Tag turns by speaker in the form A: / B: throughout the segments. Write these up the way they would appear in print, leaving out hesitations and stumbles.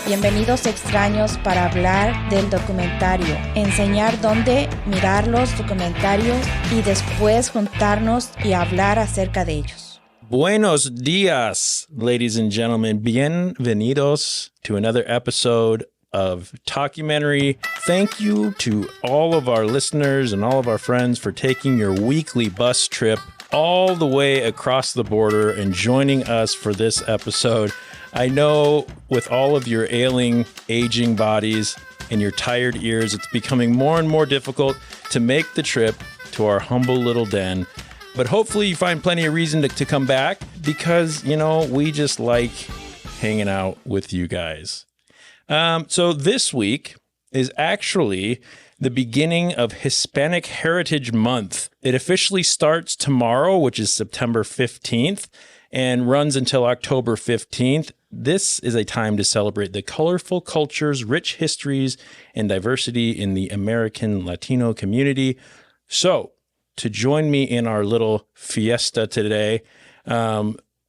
A: Bienvenidos extraños para hablar del documentario, enseñar dónde mirar los documentarios y después juntarnos y hablar acerca de ellos.
B: Buenos dias, ladies and gentlemen. Bienvenidos to another episode of Talkumentary. Thank you to all of our listeners and all of our friends for taking your weekly bus trip all the way across the border and joining us for this episode. I know with all of your ailing, aging bodies and your tired ears, it's becoming more and more difficult to make the trip to our humble little den. But hopefully you find plenty of reason to come back because, you know, we just like hanging out with you guys. So this week is actually the beginning of Hispanic Heritage Month. It officially starts tomorrow, which is September 15th, and runs until October 15th. This is a time to celebrate the colorful cultures, rich histories, and diversity in the American Latino community. So, to join me in our little fiesta today,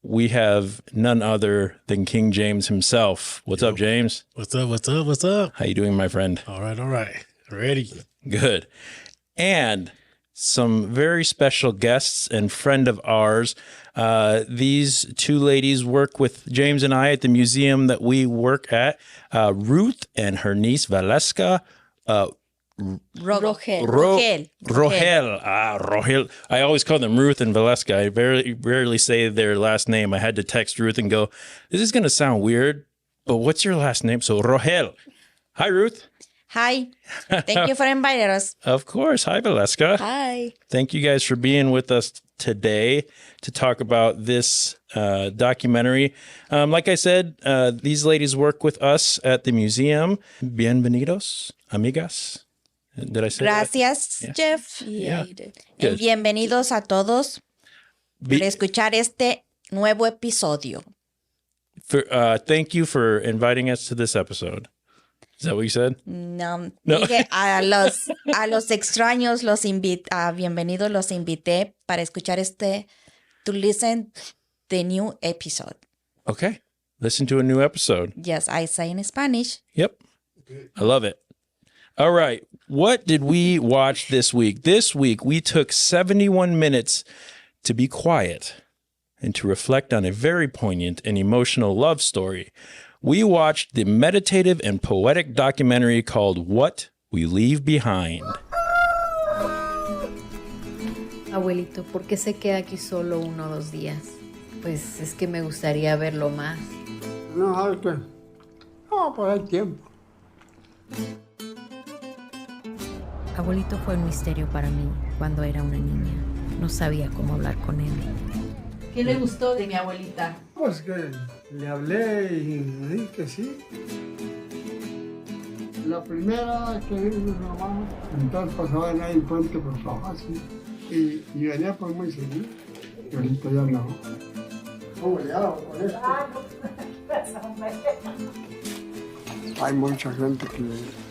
B: we have none other than King James himself. What's up, James?
C: What's up?
B: How you doing, my friend?
C: All right. Ready.
B: Good. And some very special guests and friend of ours. These two ladies work with James and I at the museum that we work at. Ruth and her niece, Valeska
A: Rogel.
B: Rogel. I always call them Ruth and Valeska. I rarely say their last name. I had to text Ruth and go, this is going to sound weird, but what's your last name? So Rogel. Hi, Ruth.
A: Hi. Thank you for inviting us.
B: Of course. Hi, Valeska.
A: Hi.
B: Thank you guys for being with us today to talk about this documentary. Like I said, these ladies work with us at the museum. Bienvenidos, amigas. Did I say
A: Gracias,
B: that?
A: Jeff.
B: Yeah.
A: Y bienvenidos a todos por escuchar este nuevo episodio.
B: Thank you for inviting us to this episode. Is that what you said?
A: No. Dije a los extraños bienvenidos los invité para escuchar to listen the new episode.
B: Okay. Listen to a new episode.
A: Yes, I say in Spanish.
B: Yep. I love it. All right. What did we watch this week? This week, we took 71 minutes to be quiet and to reflect on a very poignant and emotional love story. We watched the meditative and poetic documentary called What We Leave Behind.
D: Abuelito, ¿por qué se queda aquí solo 1 o 2 días? Pues es que me gustaría verlo más.
E: No, ¿sabes qué? No, pues hay tiempo.
D: Abuelito fue un misterio para mí cuando era una niña. No sabía cómo hablar con él. ¿Qué le gustó de mi abuelita?
E: Pues que le hablé y me dije que sí. La primera vez que vine a mi mamá, entonces pasaba en ahí el puente por favor, así. Y venía pues muy seguido. Y ahorita ya no. ¿Cómo le hago con esto? Hay mucha gente que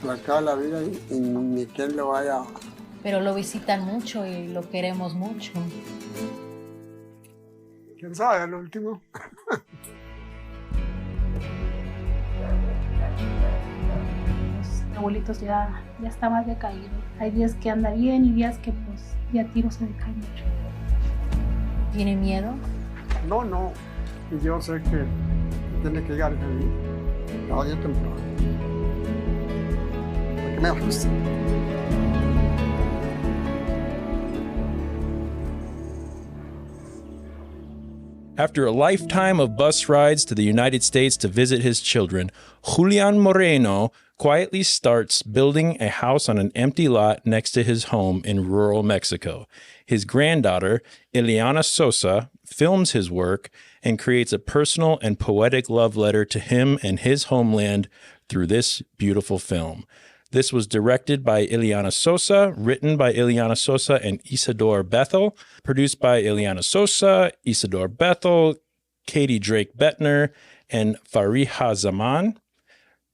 E: le acaba la vida y ni quien lo vaya.
D: Pero lo visitan mucho y lo queremos mucho.
E: ¿Quién sabe al último?
F: Los abuelitos ya está más decaído. Hay días que anda bien y días que pues ya tiro se decae mucho.
D: ¿Tiene miedo?
E: No. Y yo sé que tiene que llegar feliz. No, yo temprano. Porque me asusta.
B: After a lifetime of bus rides to the United States to visit his children, Julián Moreno quietly starts building a house on an empty lot next to his home in rural Mexico. His granddaughter, Ileana Sosa, films his work and creates a personal and poetic love letter to him and his homeland through this beautiful film. This was directed by Ileana Sosa, written by Ileana Sosa and Isidore Bethel, produced by Ileana Sosa, Isidore Bethel, Katie Drake Bettner, and Fariha Zaman.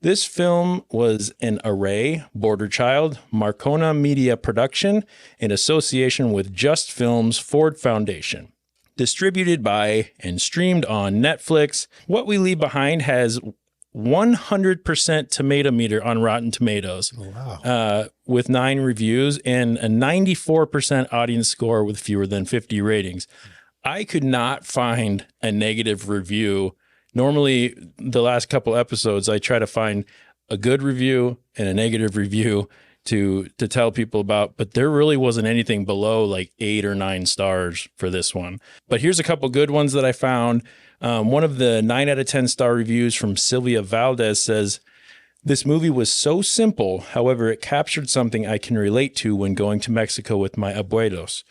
B: This film was an Array, Border Child, Marcona Media production in association with Just Films Ford Foundation. Distributed by and streamed on Netflix, What We Leave Behind has 100% tomato meter on Rotten Tomatoes.
C: Oh, wow.
B: With 9 reviews and a 94% audience score with fewer than 50 ratings. I could not find a negative review. Normally, the last couple episodes, I try to find a good review and a negative review to tell people about, but there really wasn't anything below like 8 or 9 stars for this one. But here's a couple good ones that I found. One of the 9 out of 10 star reviews from Sylvia Valdez says, "This movie was so simple. However, it captured something I can relate to when going to Mexico with my abuelos.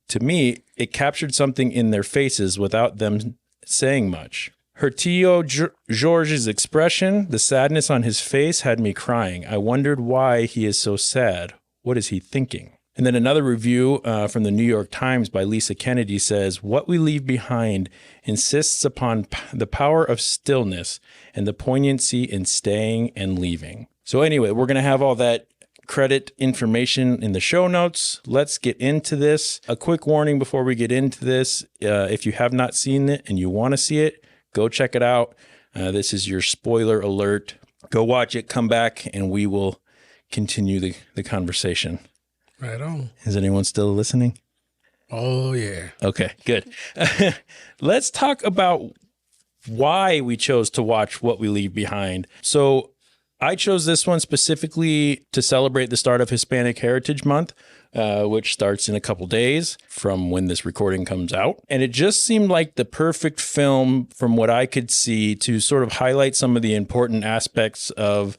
B: To me, it captured something in their faces without them saying much. Her tío George's expression, the sadness on his face had me crying. I wondered why he is so sad. What is he thinking?" And then another review from the New York Times by Lisa Kennedy says, "What we leave behind insists upon the power of stillness and the poignancy in staying and leaving." So anyway, we're going to have all that credit information in the show notes. Let's get into this. A quick warning before we get into this. If you have not seen it and you want to see it, go check it out. This is your spoiler alert. Go watch it, come back, and we will continue the conversation.
C: Right on.
B: Is anyone still listening?
C: Oh, yeah.
B: Okay, good. Let's talk about why we chose to watch What We Leave Behind. So I chose this one specifically to celebrate the start of Hispanic Heritage Month, which starts in a couple days from when this recording comes out. And it just seemed like the perfect film from what I could see to sort of highlight some of the important aspects of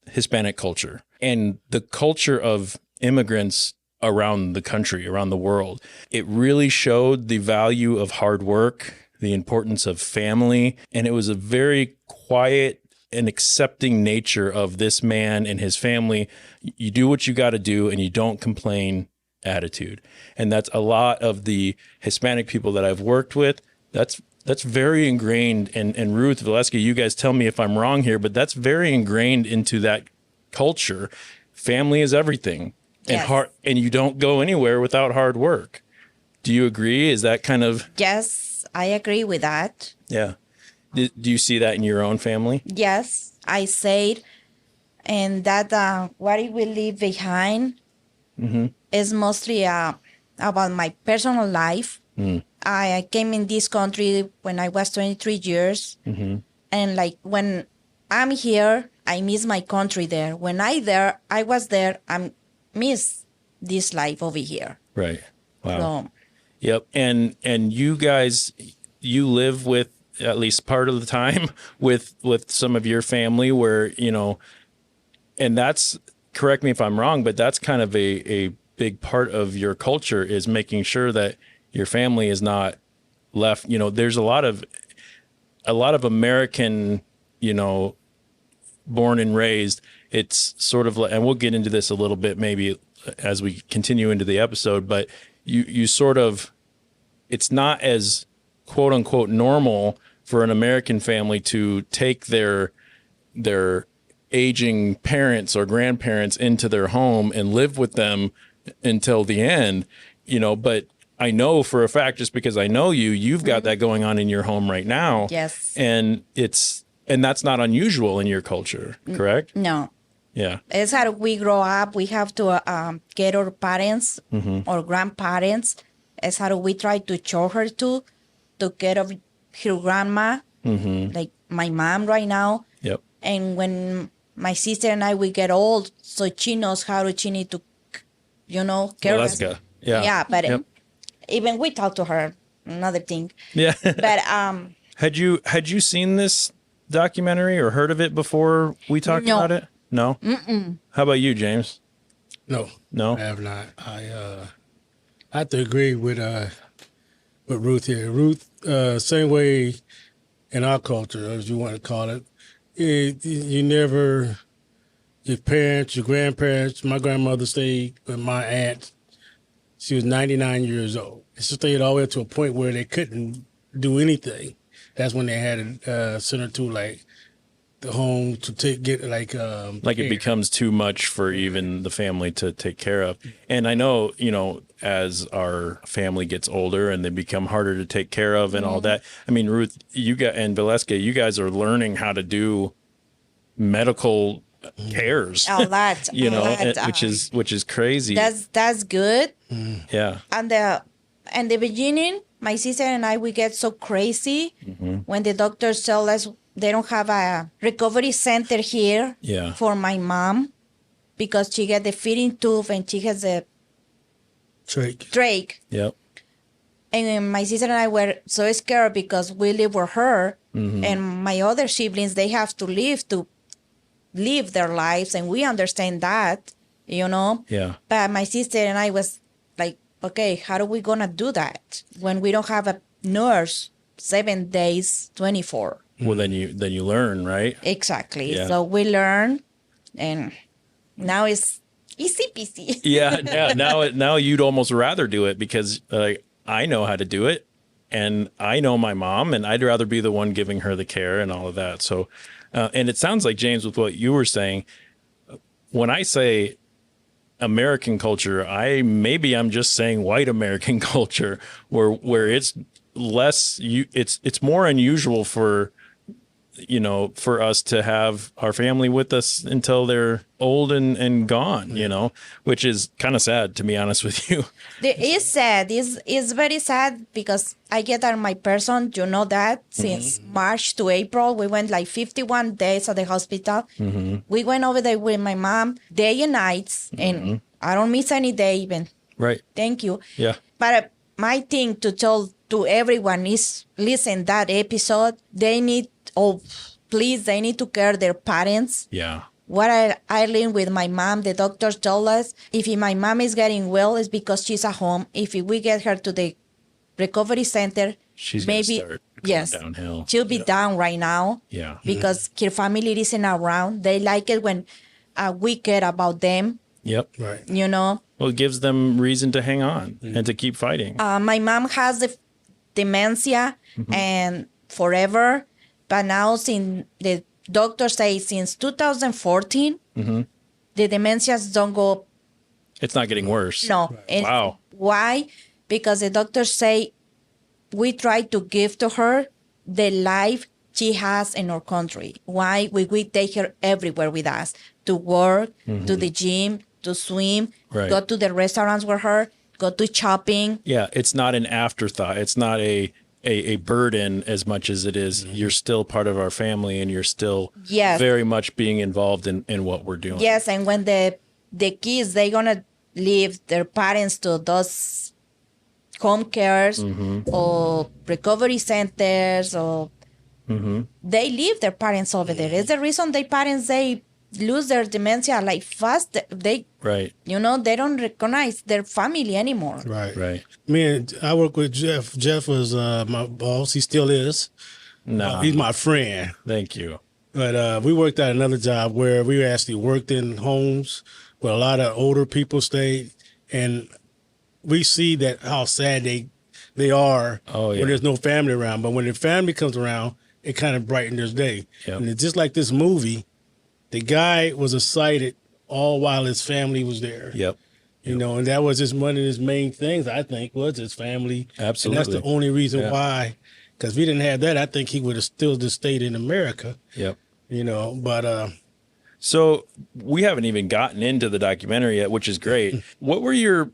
B: Hispanic culture and the culture of immigrants around the country, around the world. It really showed the value of hard work, the importance of family, and it was a very quiet and accepting nature of this man and his family. You do what you got to do and you don't complain attitude. And that's a lot of the Hispanic people that I've worked with. That's very ingrained. And Ruth, Valeska, you guys tell me if I'm wrong here, but that's very ingrained into that culture. Family is everything. And and you don't go anywhere without hard work. Do you agree? Is that kind of...
A: Yes, I agree with that.
B: Yeah. Do you see that in your own family?
A: Yes, I said, and that what it will leave behind is mostly about my personal life. I came in this country when I was 23 years, and like when I'm here, I miss my country there. When I was there, I miss this life over here.
B: Right. Wow.
A: So,
B: yep. And you guys, you live with, at least part of the time, with some of your family where, you know, and that's, correct me if I'm wrong, but that's kind of a big part of your culture, is making sure that your family is not left. You know, there's a lot of American, you know, born and raised. It's sort of like, and we'll get into this a little bit maybe as we continue into the episode, but you sort of, it's not as quote unquote normal for an American family to take their aging parents or grandparents into their home and live with them until the end, you know. But I know for a fact, just because I know you've got that going on in your home right now.
A: yes.
B: And that's not unusual in your culture, correct?
A: No.
B: Yeah.
A: It's how we grow up. We have to get our parents or grandparents. It's how we try to show her to care of her grandma, like my mom right now.
B: Yep.
A: And when my sister and I, we get old, so she knows how she need to, you know, care of us.
B: Valeska. Yeah.
A: Yeah, but
B: Yep.
A: even we talk to her, another thing.
B: Yeah.
A: But
B: Had you seen this documentary or heard of it before we talked
A: No.
B: about it? No. Mm-mm. How about you, James?
C: No.
B: No.
C: I have not. I have to agree with Ruth here. Ruth, same way in our culture, as you want to call it, you never, your parents, your grandparents, my grandmother stayed with my aunt. She was 99 years old. She stayed all the way up to a point where they couldn't do anything. That's when they had to send her to like the home to get
B: It becomes too much for even the family to take care of. And I know, you know, as our family gets older and they become harder to take care of and all that. I mean, Ruth, and Valeska, you guys are learning how to do medical cares.
A: A lot,
B: you
A: a
B: know,
A: lot.
B: which is crazy.
A: That's good.
B: Yeah.
A: And in the beginning, my sister and I, we get so crazy when the doctors tell us they don't have a recovery center here
B: Yeah.
A: for my mom because she got the feeding tube and she has a trach.
B: Yep.
A: And my sister and I were so scared because we live with her and my other siblings, they have to live their lives, and we understand that, you know.
B: Yeah.
A: But my sister and I was like, okay, how are we gonna do that when we don't have a nurse 7 days, 24?
B: Well, then you learn, right?
A: Exactly.
B: Yeah.
A: So we learn, and now it's easy peasy.
B: Yeah. Now you'd almost rather do it because I know how to do it, and I know my mom, and I'd rather be the one giving her the care and all of that. So, and it sounds like, James, with what you were saying, when I say American culture, I'm just saying white American culture, where it's less, it's more unusual for, you know, for us to have our family with us until they're old and gone, you know, which is kind of sad, to be honest with you.
A: It is sad. It's very sad because I get on my person, you know that, since March to April, we went like 51 days at the hospital. We went over there with my mom day and nights, and I don't miss any day even.
B: Right.
A: Thank you.
B: Yeah.
A: But my thing to tell to everyone is, listen, that episode, they need to care their parents.
B: Yeah.
A: What I learned with my mom, the doctors told us, if my mom is getting well, it's because she's at home. If we get her to the recovery center,
B: She's
A: maybe,
B: gonna start going downhill.
A: she'll be down right now.
B: Yeah.
A: Because her family isn't around. They like it when we care about them,
B: Yep.
C: Right.
A: you know.
B: Well, it gives them reason to hang on and to keep fighting.
A: My mom has the dementia and forever, but now since the doctor says since 2014, the dementias don't go.
B: It's not getting worse.
A: No. And
B: Wow.
A: why? Because the doctors say we try to give to her the life she has in our country. Why? We take her everywhere with us to work, to the gym, to swim,
B: Right.
A: go to the restaurants with her, go to shopping.
B: Yeah, it's not an afterthought. It's not a burden as much as it is. You're still part of our family, and you're still
A: Yes.
B: very much being involved in what we're doing.
A: Yes, and when the kids, they're going to leave their parents to those home cares or recovery centers, or they leave their parents over there. It's the reason their parents, they lose their dementia like fast. They,
B: Right.
A: you know, they don't recognize their family anymore.
C: Right.
B: Right.
C: I work with Jeff. Jeff was my boss. He still is.
B: No.
C: He's my friend.
B: Thank you.
C: But we worked at another job where we actually worked in homes where a lot of older people stayed, and we see that how sad they are
B: Oh, yeah.
C: when there's no family around. But when the family comes around, it kind of brightens their day.
B: Yep.
C: And it's just like this movie, the guy was excited all while his family was there.
B: Yep.
C: You know, and that was just one of his main things, I think, was his family.
B: Absolutely.
C: And that's the only reason
B: Yeah.
C: why. Because if he didn't have that, I think he would have still just stayed in America.
B: Yep.
C: You know, but
B: So we haven't even gotten into the documentary yet, which is great. What were your,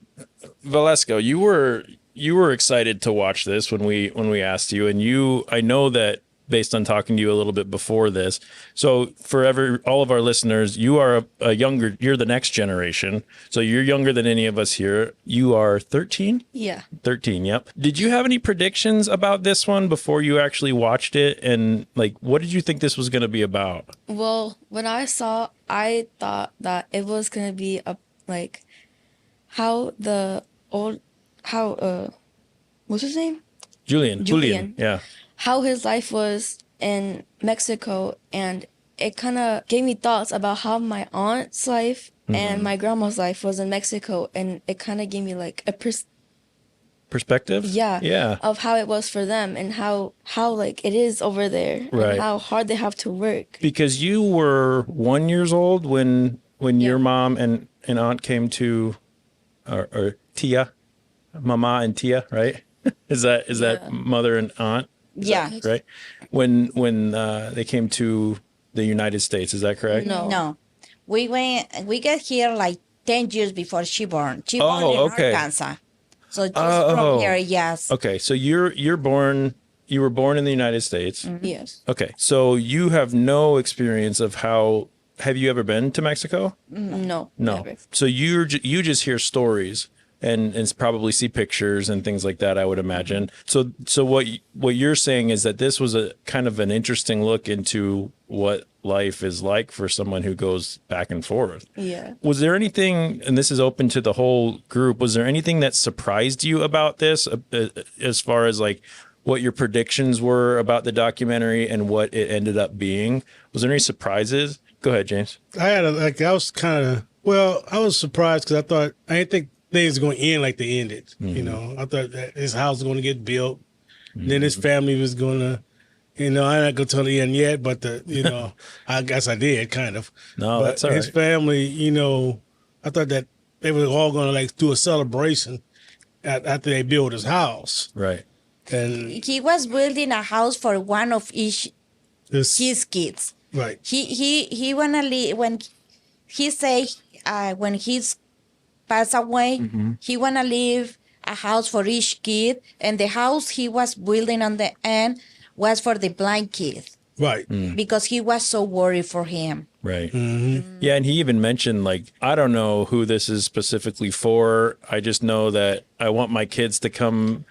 B: Valeska? You were excited to watch this when we asked you, and I know that based on talking to you a little bit before this. So for all of our listeners, you are you're the next generation. So you're younger than any of us here. You are 13?
G: Yeah.
B: 13, yep. Did you have any predictions about this one before you actually watched it? And like, what did you think this was going to be about?
G: Well, when I thought that it was gonna be what's his name?
B: Julián. Yeah.
G: How his life was in Mexico, and it kind of gave me thoughts about how my aunt's life and my grandma's life was in Mexico, and it kind of gave me like a
B: Perspective? Yeah.
G: of how it was for them, and how like it is over there,
B: Right.
G: and how hard they have to work.
B: Because you were 1 year old when your mom and aunt came to, or tia, mama and tia, right? Is that mother and aunt?
A: Yeah.
B: Right. When they came to the United States. Is that correct?
G: No.
A: We get here like 10 years before she born. She born in
B: okay.
A: Arkansas. So just from here, yes.
B: Okay, so you were born in the United States.
G: Yes.
B: Okay, so you have no experience of how. Have you ever been to Mexico?
G: No.
B: No.
G: Never.
B: So you just hear stories and probably see pictures and things like that, I would imagine. So what you're saying is that this was a kind of an interesting look into what life is like for someone who goes back and forth.
G: Yeah.
B: Was there anything, and this is open to the whole group, was there anything that surprised you about this as far as like what your predictions were about the documentary and what it ended up being? Was there any surprises? Go ahead, James.
C: I was surprised because I didn't think things were going to end like they ended. You know, I thought that his house was going to get built. Then his family was going to, I'm not going to tell the end yet, but I guess I did kind of.
B: No,
C: but
B: that's all right.
C: His family, I thought that they were all going to like do a celebration after they built his house.
B: Right.
C: And
A: He was building a house for one of his kids.
C: Right.
A: He wanna leave when he say when he's passed away, he wanna leave a house for each kid, and the house he was building on the end was for the blind kid.
C: Right.
A: Because he was so worried for him.
B: Right. Yeah, and he even mentioned, like, I don't know who this is specifically for. I just know that I want my kids to come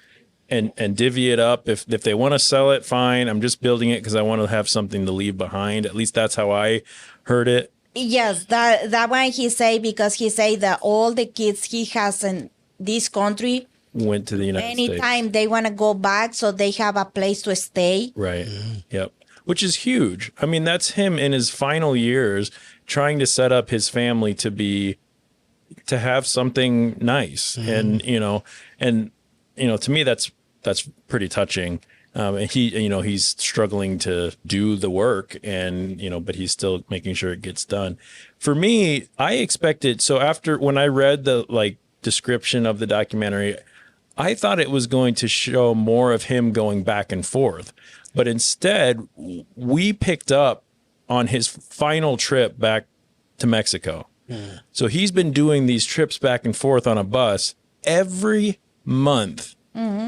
B: and divvy it up. If they want to sell it, fine. I'm just building it because I want to have something to leave behind. At least that's how I heard it.
A: Yes, that one he say, because he say that all the kids he has in this country
B: Went to the United States.
A: anytime they want to go back, so they have a place to stay.
B: Right. Yep. Which is huge. I mean, that's him in his final years trying to set up his family to have something nice. And, to me, that's pretty touching. And he's struggling to do the work and, but he's still making sure it gets done. For me, I expected, so when I read the description of the documentary, I thought it was going to show more of him going back and forth. But instead, we picked up on his final trip back to Mexico. Yeah. So he's been doing these trips back and forth on a bus every month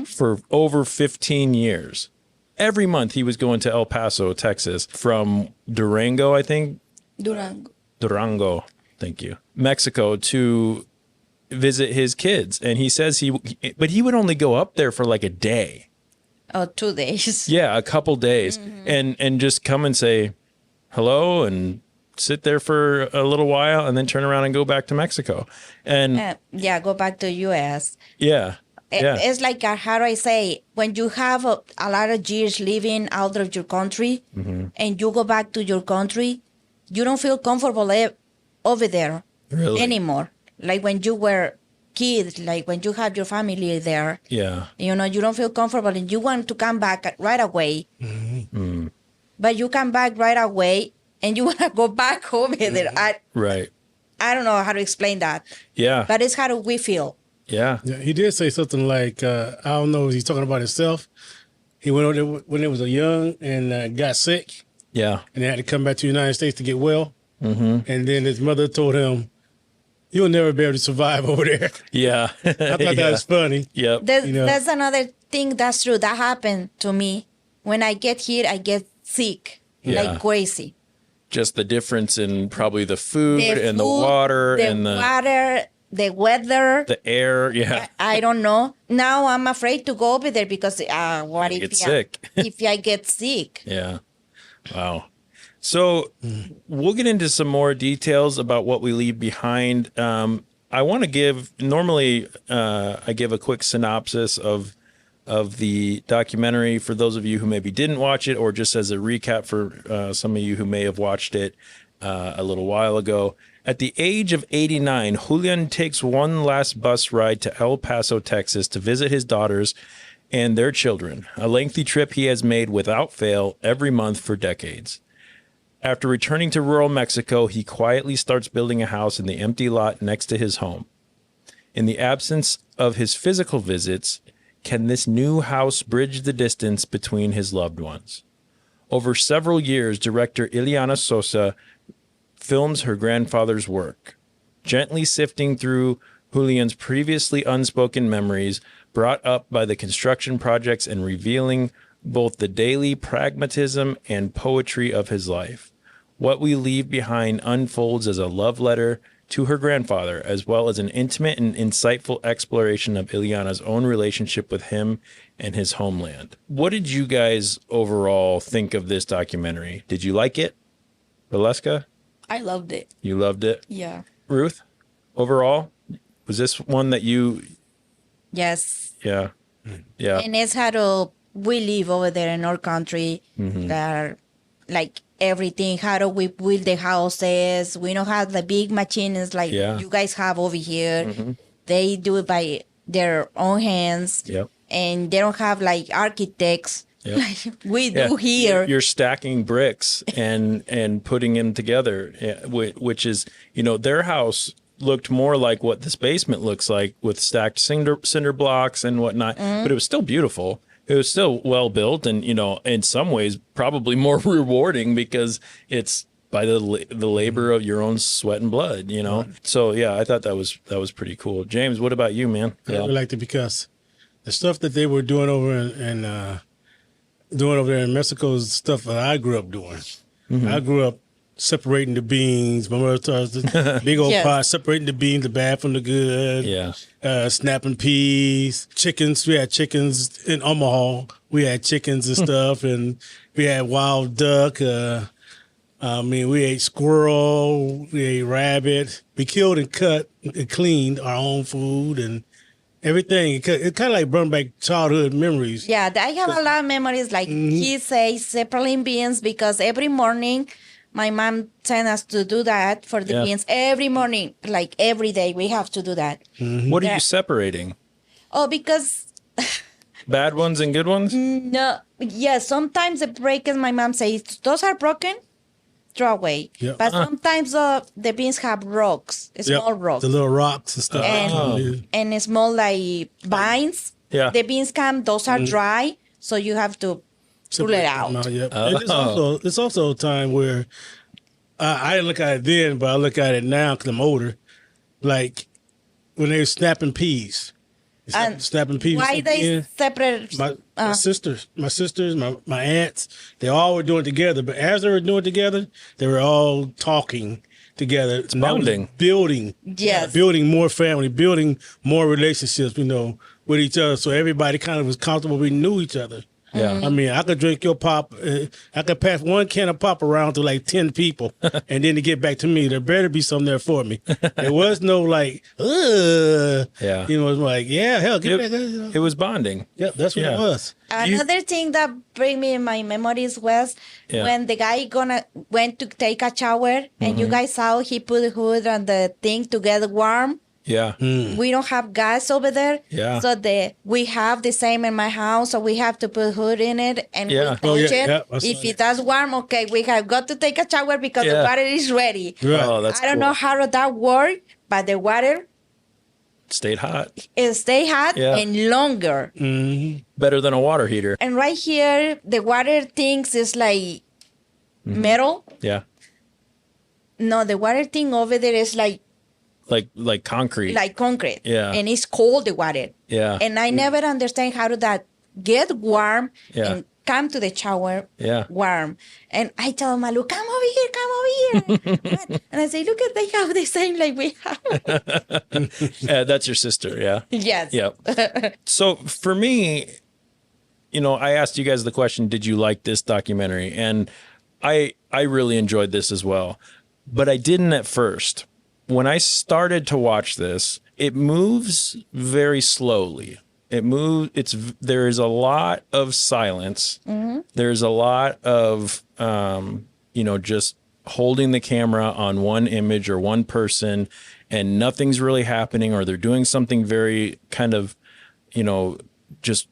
B: for over 15 years. Every month he was going to El Paso, Texas, from Durango, I think. Durango. Thank you. Mexico to visit his kids. And he says he would only go up there for like a day.
A: Oh, 2 days.
B: Yeah, a couple days. And just come and say hello and sit there for a little while and then turn around and go back to Mexico. And
A: go back to U.S.
B: Yeah.
A: It's like, how do I say, when you have a lot of years living out of your country and you go back to your country, you don't feel comfortable over there anymore. Like when you were kids, like when you have your family there.
B: Yeah.
A: You don't feel comfortable and you want to come back right away. But you come back right away and you want to go back over there.
B: Right.
A: I don't know how to explain that.
B: Yeah.
A: But it's how do we feel.
B: Yeah.
C: He did say something like, I don't know, he's talking about himself. He went over there when he was young and got sick.
B: Yeah.
C: And they had to come back to the United States to get well. And then his mother told him, you'll never be able to survive over there.
B: Yeah.
C: I thought that was funny.
B: Yep.
A: That's another thing that's true. That happened to me. When I get here, I get sick like crazy.
B: Just the difference in probably the food and the water,
A: the weather,
B: the air. Yeah.
A: I don't know. Now I'm afraid to go over there because what if
B: sick?
A: If I get sick?
B: Yeah. Wow. So we'll get into some more details about what we leave behind. I want to give, normally I give a quick synopsis of the documentary for those of you who maybe didn't watch it, or just as a recap for some of you who may have watched it a little while ago. At the age of 89, Julián takes one last bus ride to El Paso, Texas to visit his daughters and their children, a lengthy trip he has made without fail every month for decades. After returning to rural Mexico, he quietly starts building a house in the empty lot next to his home. In the absence of his physical visits, can this new house bridge the distance between his loved ones? Over several years, director Ileana Sosa films her grandfather's work, gently sifting through Julián's previously unspoken memories brought up by the construction projects and revealing both the daily pragmatism and poetry of his life. What we leave behind unfolds as a love letter to her grandfather, as well as an intimate and insightful exploration of Ileana's own relationship with him and his homeland. What did you guys overall think of this documentary? Did you like it? Valeska?
G: I loved it.
B: You loved it?
G: Yeah.
B: Ruth, overall, was this one that you...
A: Yes.
B: Yeah. Yeah.
A: And it's how we live over there in our country. That like everything, how do we build the houses? We don't have the big machines like you guys have over here. They do it by their own hands.
B: Yep.
A: And they don't have like architects like we do here.
B: You're stacking bricks and putting them together, which is, you know, their house looked more like what this basement looks like with stacked cinder blocks and whatnot, but it was still beautiful. It was still well built and, you know, in some ways probably more rewarding because it's by the labor of your own sweat and blood, you know? So, yeah, I thought that was pretty cool. James, what about you, man?
C: I really liked it because the stuff that they were doing over doing over there in Mexico is stuff that I grew up doing. I grew up separating the beans. My mother taught us the big old pot, separating the beans, the bad from the good.
B: Yeah.
C: Snapping peas, chickens. We had chickens in Omaha. We had chickens and stuff, and we had wild duck. We ate squirrel. We ate rabbit. We killed and cut and cleaned our own food and everything. It kind of like brought back childhood memories.
A: Yeah, I have a lot of memories. Like he says, separating beans because every morning my mom sent us to do that for the beans every morning, like every day we have to do that.
B: What are you separating?
A: Oh, because
B: bad ones and good ones?
A: No, yeah, sometimes the breakers, my mom says, those are broken, throw away. Yep. But sometimes the beans have rocks, small rocks.
C: The little rocks and stuff.
A: And small like vines.
B: Yeah.
A: The beans those are dry, so you have to pull it out.
C: It's also a time where I didn't look at it then, but I look at it now because I'm older. Like when they were snapping peas. Snapping peas.
A: Why they separate?
C: My sisters, my aunts, they all were doing it together. But as they were doing it together, they were all talking together. It's
B: bonding.
C: Building.
A: Yes.
C: Building more family, building more relationships, you know, with each other. So everybody kind of was comfortable. We knew each other.
B: Yeah.
C: I mean, I could drink your pop. I could pass one can of pop around to like 10 people. And then to get back to me, there better be something there for me. There was no like,
B: yeah.
C: You know, it was like, yeah, hell, get back there. You know?
B: It was bonding.
C: Yep, that's what it was.
A: Another thing that bring me in my memories was when the guy went to take a shower and you guys saw he put the hood and the thing to get warm.
B: Yeah.
A: We don't have gas over there.
B: Yeah.
A: So we have the same in my house, so we have to put hood in it and we touch it. If it does warm, okay, we have got to take a shower because the water is ready.
C: Right.
B: Oh, that's
A: I don't know how that worked, but the water
B: stayed hot.
A: It stayed hot and longer.
B: Better than a water heater.
A: And right here, the water things is like metal.
B: Yeah.
A: No, the water thing over there is like
B: concrete.
A: Like concrete.
B: Yeah.
A: And it's cold, the water.
B: Yeah.
A: And I never understand how did that get warm and come to the shower warm. And I tell Malu, come over here. And I say, look at, they have the same like we have.
B: That's your sister, yeah?
A: Yes.
B: Yep. So for me, you know, I asked you guys the question, did you like this documentary? And I really enjoyed this as well. But I didn't at first. When I started to watch this, it moves very slowly. There is a lot of silence. There's a lot of, just holding the camera on one image or one person and nothing's really happening, or they're doing something very kind of, just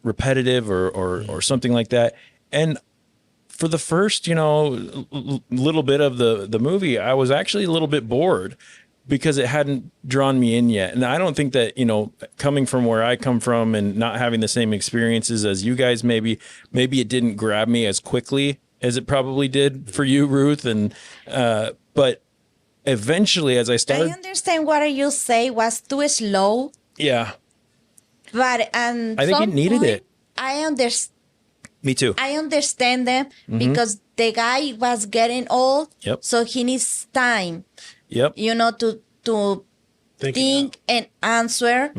B: repetitive or something like that. And for the first, little bit of the movie, I was actually a little bit bored because it hadn't drawn me in yet. And I don't think that, coming from where I come from and not having the same experiences as you guys, maybe it didn't grab me as quickly as it probably did for you, Ruth. And, but eventually as I started,
A: I understand what you say was too slow,
B: yeah,
A: but
B: I think it needed it.
A: I understand.
B: Me too.
A: I understand them because the guy was getting old,
B: Yep.
A: so he needs time,
B: Yep.
A: to think and answer.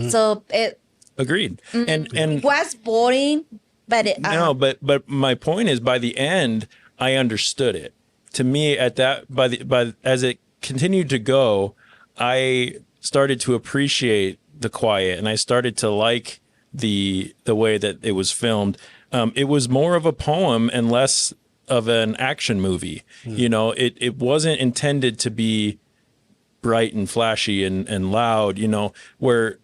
A: So it
B: Agreed. And
A: was boring, but
B: no, but my point is, by the end, I understood it. To me, at that, as it continued to go, I started to appreciate the quiet, and I started to like the way that it was filmed. It was more of a poem and less of an action movie. It wasn't intended to be bright and flashy and loud, where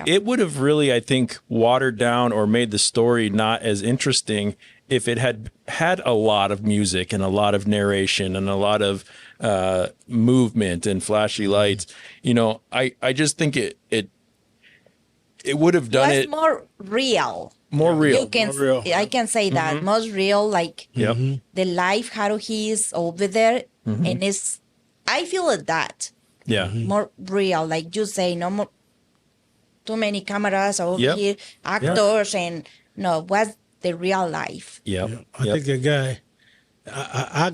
B: it would have really, I think, watered down or made the story not as interesting if it had a lot of music and a lot of narration and a lot of movement and flashy lights. I just think it would have done
A: was
B: it
A: more real.
B: more real.
A: I can say that most real, like the life how he is over there, and I feel that
B: Yeah.
A: more real, like you say, no more too many cameras over here, actors, and was the real life.
C: I think that guy, I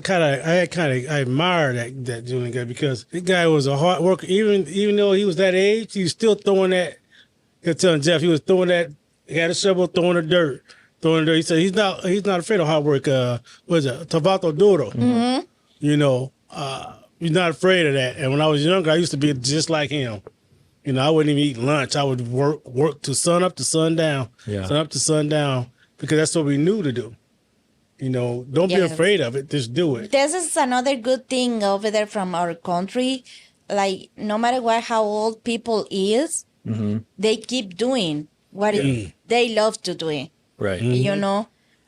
C: admire that Julian guy, because the guy was a hard worker. Even though he was that age, he was still throwing that. He was telling Jeff he was throwing that. He had a shovel, throwing the dirt. He said he's not afraid of hard work. What is it? Travato duro. He's not afraid of that. And when I was younger, I used to be just like him. I wouldn't even eat lunch. I would work to sun up to sundown. Sun up to sundown, because that's what we knew to do. Don't be afraid of it. Just do it.
A: This is another good thing over there from our country. Like, no matter how old people is, they keep doing what they love to do.
B: Right.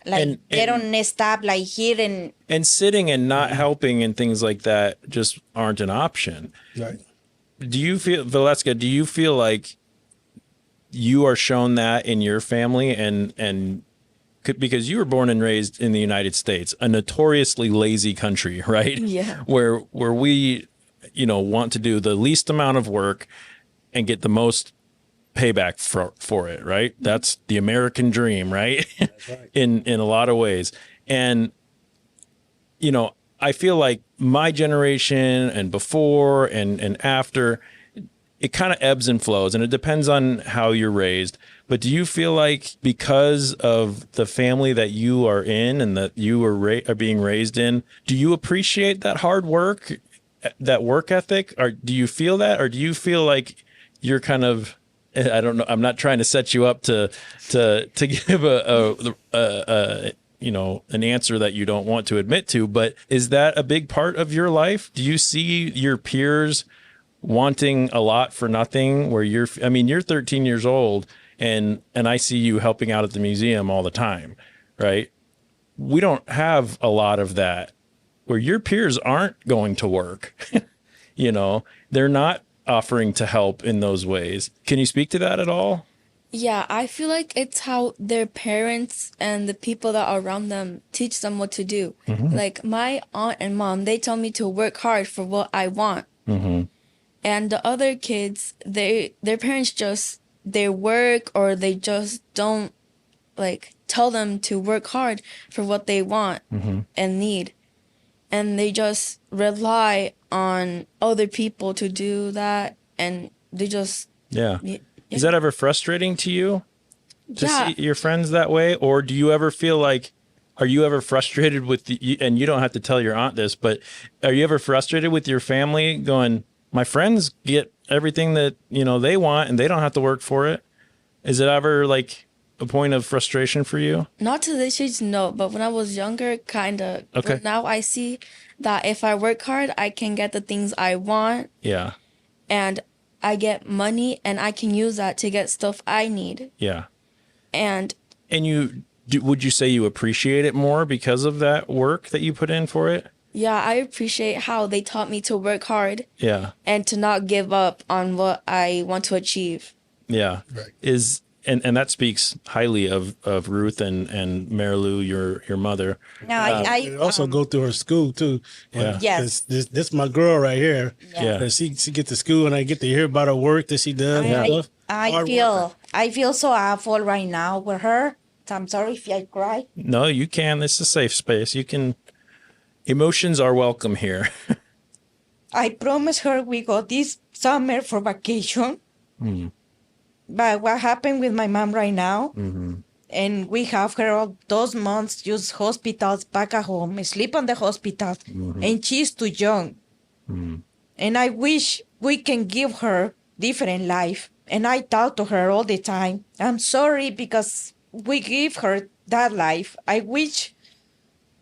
A: Like they don't stop like here
B: and sitting and not helping and things like that just aren't an option.
C: Right.
B: Do you feel, Valeska, like you are shown that in your family and because you were born and raised in the United States, a notoriously lazy country, right?
G: Yeah.
B: Where we, want to do the least amount of work and get the most payback for it, right? That's the American dream, right? That's right. in a lot of ways. And, I feel like my generation and before and after, it kind of ebbs and flows, and it depends on how you're raised. But do you feel like because of the family that you are in and that you are being raised in, do you appreciate that hard work, that work ethic? Or do you feel that? Or do you feel like you're kind of, I don't know, I'm not trying to set you up to give an answer that you don't want to admit to, but is that a big part of your life? Do you see your peers wanting a lot for nothing, where you're 13 years old and I see you helping out at the museum all the time, right? We don't have a lot of that, where your peers aren't going to work. They're not offering to help in those ways. Can you speak to that at all?
G: Yeah, I feel like it's how their parents and the people that are around them teach them what to do. Like my aunt and mom, they tell me to work hard for what I want. And the other kids, their parents they work, or they just don't tell them to work hard for what they want and need. And they just rely on other people to do that, and they just...
B: Yeah. Is that ever frustrating to you to see your friends that way? Or do you ever feel like, are you ever frustrated with and you don't have to tell your aunt this, but are you ever frustrated with your family going, my friends get everything that, they want and they don't have to work for it? Is it ever like a point of frustration for you?
G: Not to this age, no. But when I was younger, kind of.
B: Okay.
G: But now I see that if I work hard, I can get the things I want.
B: Yeah.
G: And I get money, and I can use that to get stuff I need.
B: Yeah.
G: And
B: would you say you appreciate it more because of that work that you put in for it?
G: Yeah, I appreciate how they taught me to work hard
B: Yeah.
G: and to not give up on what I want to achieve.
B: Yeah.
C: Right.
B: And that speaks highly of Ruth and Marilu, your mother.
A: Now,
C: And also go through her school too.
B: Yeah.
A: Yes.
C: This my girl right here.
B: Yeah.
C: And she get to school and I get to hear about her work that she does. and stuff.
A: I feel so awful right now with her. So I'm sorry if I cry.
B: No, you can. This is a safe space. You can. Emotions are welcome here.
A: I promised her we go this summer for vacation. But what happened with my mom right now? And we have her all those months use hospitals back at home, sleep on the hospital, and she's too young. And I wish we can give her different life. And I talk to her all the time. I'm sorry because we give her that life. I wish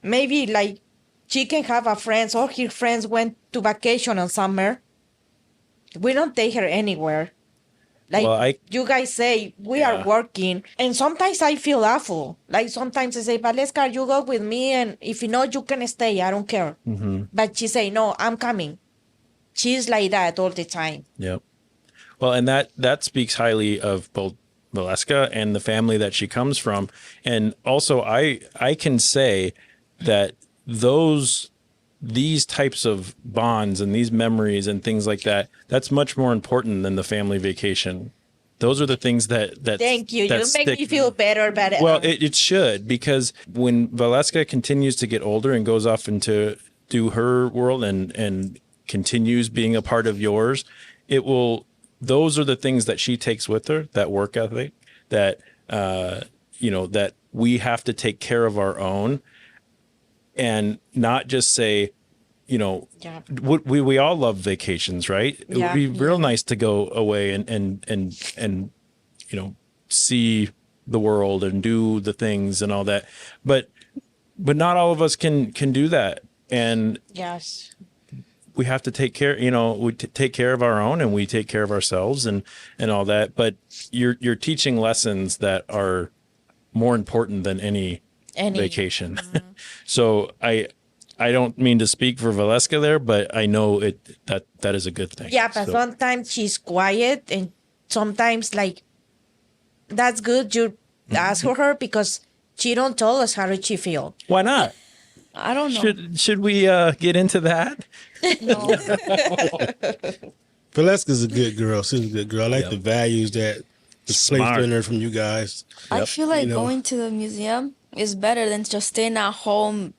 A: maybe like she can have a friends or her friends went to vacation on summer. We don't take her anywhere. Like
B: Well,
A: you guys say, we are working. And sometimes I feel awful. Like sometimes I say, Valeska, you go with me. And if you know, you can stay. I don't care. But she say, no, I'm coming. She's like that all the time.
B: Yep. Well, and that speaks highly of both Valeska and the family that she comes from. And also I can say that these types of bonds and these memories and things like that, that's much more important than the family vacation. Those are the things that
A: Thank you.
B: that
A: You make me
B: stick.
A: feel better. But
B: Well, it should, because when Valeska continues to get older and goes off into do her world and continues being a part of yours, those are the things that she takes with her, that work ethic, that that we have to take care of our own and not just say, we all love vacations, right? It would be real nice to go away and see the world and do the things and all that. But not all of us can do that. And
A: yes.
B: we have to take care, we take care of our own and we take care of ourselves and all that. But you're teaching lessons that are more important than any vacation. So I don't mean to speak for Valeska there, but I know that is a good thing.
A: Yeah, but sometimes she's quiet and sometimes like that's good you ask her because she don't tell us how she feel.
B: Why not?
G: I don't know.
B: Should we get into that?
G: No.
C: Valeska's a good girl. She's a good girl. I like the values that was placed
B: Smart.
C: in her from you guys.
G: I feel like going to the museum is better than just staying at home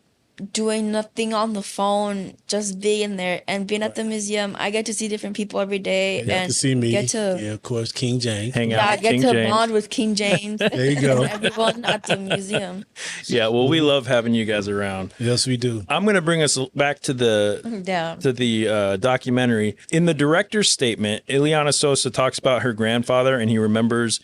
G: doing nothing on the phone, just being there. And being at the museum, I get to see different people every day.
C: You
G: and
C: have to see me.
G: Get to,
C: of course, King James.
B: Hang out
G: I
B: with
G: get
B: King
G: to
B: James.
G: bond with King James.
C: There you go.
G: And everyone at the museum.
B: Yeah, well, we love having you guys around.
C: Yes, we do.
B: I'm going to bring us back to the documentary. In the director's statement, Ileana Sosa talks about her grandfather, and he remembers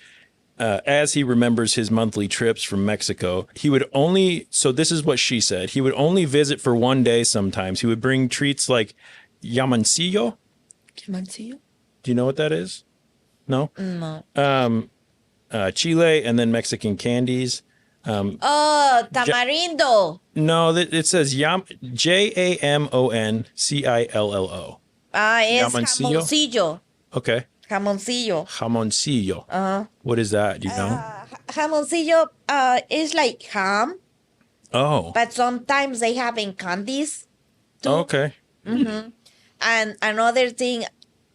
B: as he remembers his monthly trips from Mexico. He would only, so this is what she said, he would only visit for one day sometimes. He would bring treats like llamancillo.
G: Llamancillo?
B: Do you know what that is? No?
A: No.
B: Chile, and then Mexican candies.
A: Tamarindo.
B: No, it says Jamoncillo.
A: Es
B: Llamancillo?
A: jamoncillo.
B: Okay.
A: Jamoncillo.
B: Jamoncillo. What is that? Do you know?
A: Jamoncillo is like ham,
B: Oh.
A: but sometimes they have in candies too.
B: Okay.
A: And another thing,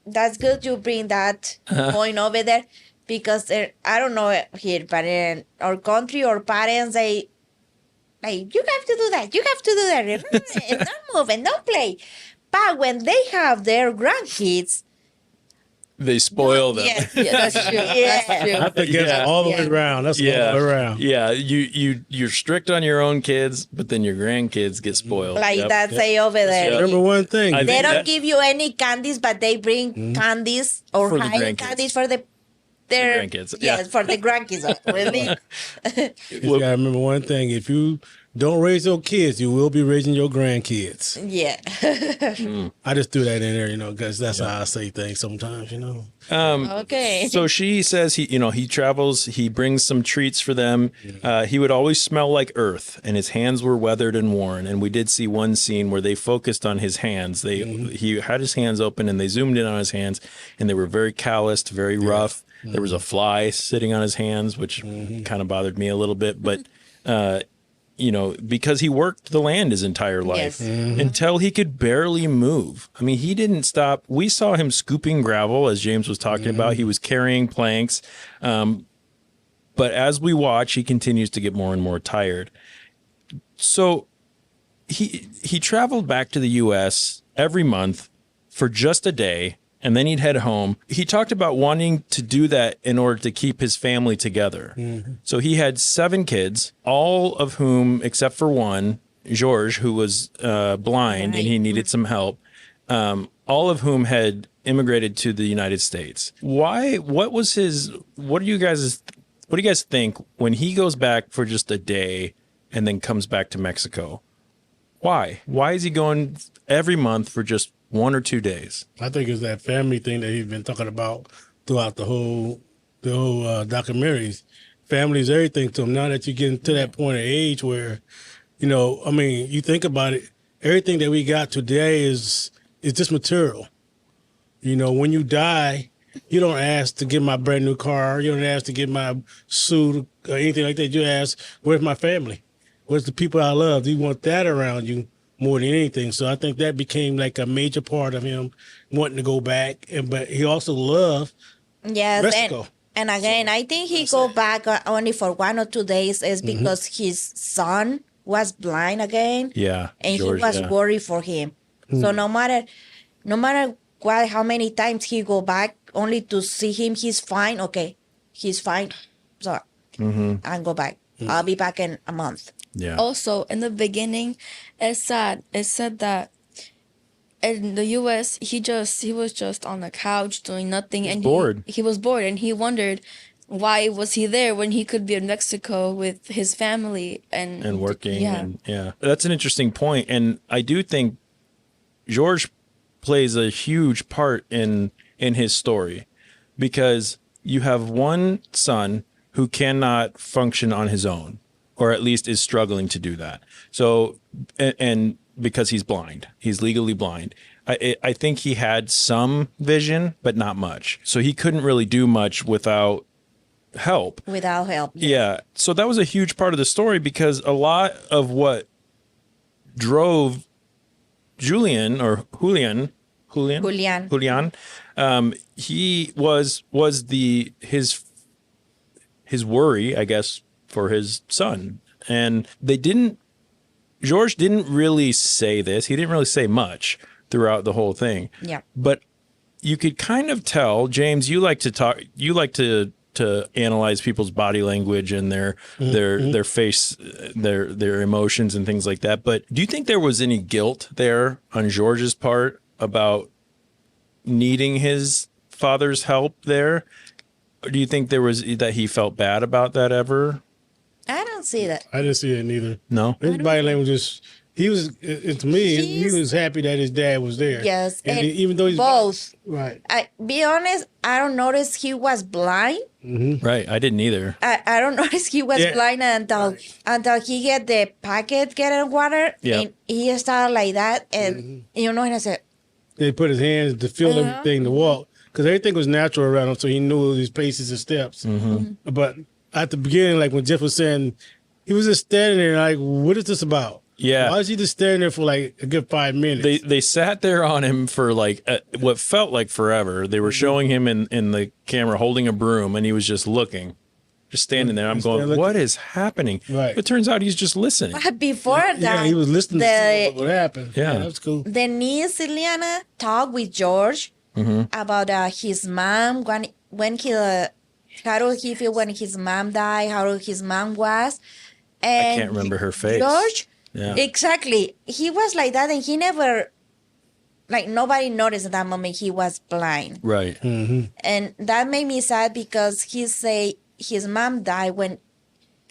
A: that's good you bring that point over there because I don't know here, but in our country, our parents, they like, you have to do that. You have to do that. And don't move and don't play. But when they have their grandkids,
B: They spoil them.
A: yes,
G: Yeah, that's true.
A: Yeah.
G: That's true.
C: I think that's all the way around. That's all the way around.
B: Yeah. You're strict on your own kids, but then your grandkids get spoiled.
A: like
B: Yep.
A: that say over there.
C: Remember one thing.
B: I
A: They
B: think
A: don't
B: that-
A: give you any candies, but they bring candies or
B: For the
A: high
B: grandkids.
A: candies for their
B: grandkids, yeah.
A: Yes, for the grandkids. Really?
C: You gotta remember one thing. If you don't raise your kids. You will be raising your grandkids.
A: Yeah.
C: I just threw that in there, because that's how I say things sometimes,
A: Okay.
B: So she says he travels, he brings some treats for them. He would always smell like earth, and his hands were weathered and worn. And we did see one scene where they focused on his hands. He had his hands open, and they zoomed in on his hands, and they were very calloused, very rough. There was a fly sitting on his hands, which kind of bothered me a little bit. But, because he worked the land his entire life until he could barely move. I mean, he didn't stop. We saw him scooping gravel, as James was talking about. He was carrying planks. But as we watch, he continues to get more and more tired. So he traveled back to the U.S. every month for just a day, and then he'd head home. He talked about wanting to do that in order to keep his family together. So he had 7 kids, all of whom, except for one, George, who was blind and he needed some help, all of whom had immigrated to the United States. Why? What do you guys think when he goes back for just a day and then comes back to Mexico? Why? Why is he going every month for just 1 or 2 days?
C: I think it's that family thing that he's been talking about throughout the whole documentaries. Family is everything to him. Now that you're getting to that point of age where, you think about it, everything that we got today is just material. When you die, you don't ask to get my brand new car. You don't ask to get my suit or anything like that. You ask, where's my family? Where's the people I love? You want that around you more than anything. So I think that became like a major part of him wanting to go back. But he also loved Mexico.
A: And again, I think he go back only for 1 or 2 days is because his son was blind again.
B: Yeah.
A: And
B: George,
A: he was worried for him. So no matter what, how many times he go back only to see him, he's fine. Okay, he's fine. So I'll go back. I'll be back in a month.
B: Yeah.
G: Also, in the beginning, it's sad. It said that in the U.S., he was just on the couch doing nothing, and
B: bored.
G: He was bored, and he wondered why was he there when he could be in Mexico with his family and
B: working.
G: Yeah.
B: That's an interesting point, and I do think George plays a huge part in his story, because you have one son who cannot function on his own, or at least is struggling to do that. So, and because he's blind, he's legally blind. I think he had some vision, but not much. So he couldn't really do much without help.
A: Without help.
B: Yeah. So that was a huge part of the story, because a lot of what drove Julián, he was his worry, I guess, for his son. And George didn't really say this. He didn't really say much throughout the whole thing.
A: Yeah.
B: But you could kind of tell, James, you like to analyze people's body language and their face, their emotions and things like that. But do you think there was any guilt there on George's part about needing his father's help there? Or do you think that he felt bad about that ever?
A: I don't see that.
C: I didn't see it neither.
B: No?
C: His body language he was happy that his dad was there.
A: Yes.
C: And even though he's
A: both.
C: Right.
A: I be honest, I don't notice he was blind.
C: Mm-hmm.
B: Right. I didn't either.
A: I don't notice he was blind until he get the packet getting water.
B: Yep.
A: And he started like that. And, and I said,
C: they put his hands to feel everything to walk. Because everything was natural around him, so he knew his paces and steps. Mm-hmm. But at the beginning, like when Jeff was saying, he was just standing there like, what is this about?
B: Yeah.
C: Why is he just standing there for like a good 5 minutes?
B: They sat there on him for like what felt like forever. They were showing him in the camera holding a broom, and he was just looking, just standing there. I'm going, what is happening?
C: Right.
B: It turns out he's just listening.
A: but before that,
C: he was listening to see what would happen.
B: Yeah.
C: That's cool.
A: the niece, Ileana, talked with George about his mom, when he, how did he feel when his mom died, how his mom was. And
B: I can't remember her face.
A: George,
B: yeah.
A: Exactly. He was like that, and he never, like, nobody noticed at that moment he was blind.
B: Right.
C: Mm-hmm.
A: And that made me sad because he say his mom died when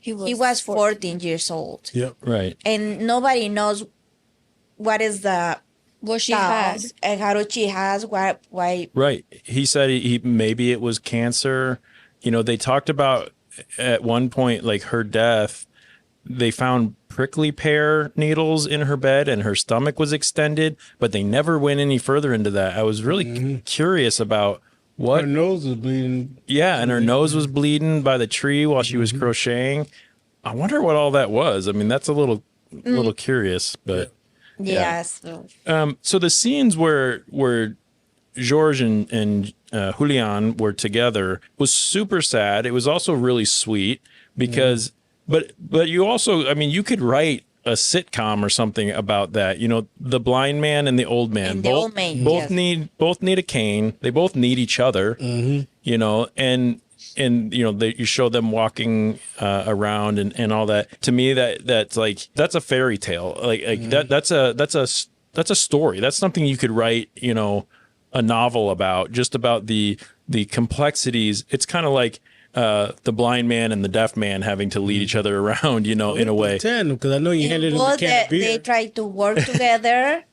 A: He was 14 years old.
C: Yep.
B: Right.
A: And nobody knows what is the
G: What she had.
A: and how she has, why.
B: Right. He said he maybe it was cancer. You know, they talked about at one point, like her death, they found prickly pear needles in her bed and her stomach was extended, but they never went any further into that. I was really curious about what
C: Her nose was bleeding.
B: Yeah, and her nose was bleeding by the tree while she was crocheting. I wonder what all that was. I mean, that's a little curious, but
A: Yes.
B: so the scenes where George and Julián were together was super sad. It was also really sweet because, but you also, I mean, you could write a sitcom or something about that. You know, the blind man and the old man.
A: And the old man,
B: both
A: yes.
B: need a cane. They both need each other. You know, and you know you show them walking around and all that. To me, that's like that's a fairy tale. Like that's a story. That's something you could write. You know, a novel about, just about the complexities. It's kind of like the blind man and the deaf man having to lead each other around, you know, in a way.
C: Because I know you handed him a
A: Both
C: can of beer.
A: they try to work together.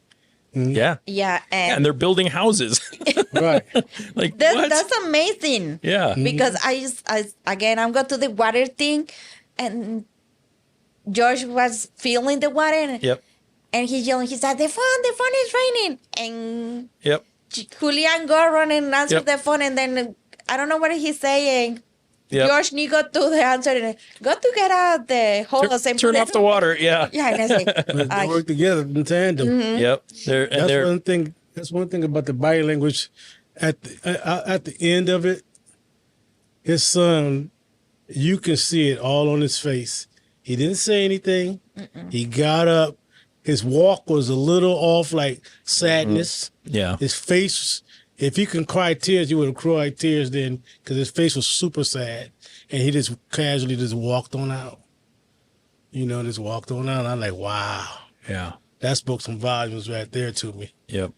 B: Yeah.
A: Yeah.
B: And they're building houses.
C: Right.
B: Like, what?
A: That's amazing.
B: Yeah.
A: Because I'm going to the water thing, and George was feeling the water.
B: Yep.
A: And he's yelling, he said, the phone is raining. And
B: Yep.
A: Julián go run and answer
B: Yep.
A: the phone, and then I don't know what he's saying.
B: Yep.
A: George need go to the answer and go to get out the hose and
B: Turn
A: put
B: off
A: it-
B: the water. Yeah.
A: Yeah, and I say,
C: They work together in tandem.
B: Yep. They're
C: One thing. That's one thing about the body language. At the end of it, his son, you can see it all on his face. He didn't say anything. He got up. His walk was a little off, like sadness.
B: Yeah.
C: His face, if you can cry tears, you would have cried tears then, because his face was super sad. And he just casually just walked on out. You know, just walked on out. And I'm like, wow.
B: Yeah.
C: That spoke some volumes right there to me.
B: Yep.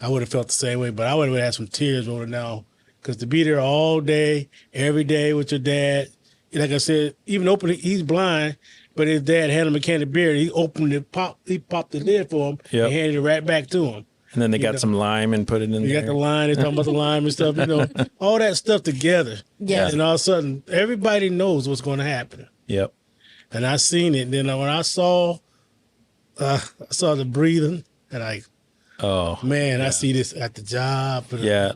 C: I would have felt the same way, but I would have had some tears rolling down. Because to be there all day, every day with your dad, like I said, even opening, he's blind, but his dad handed him a can of beer. He opened it, he popped the lid for him,
B: Yep.
C: and handed it right back to him.
B: And then they got
C: know.
B: some lime and put it in
C: You
B: there.
C: got the lime, they're talking about the lime and stuff, you know, all that stuff together.
A: Yes.
C: And all of a sudden, everybody knows what's going to happen.
B: Yep.
C: And I seen it. And then when I saw the breathing, and
B: Oh.
C: man, I see this at the job.
B: Yeah.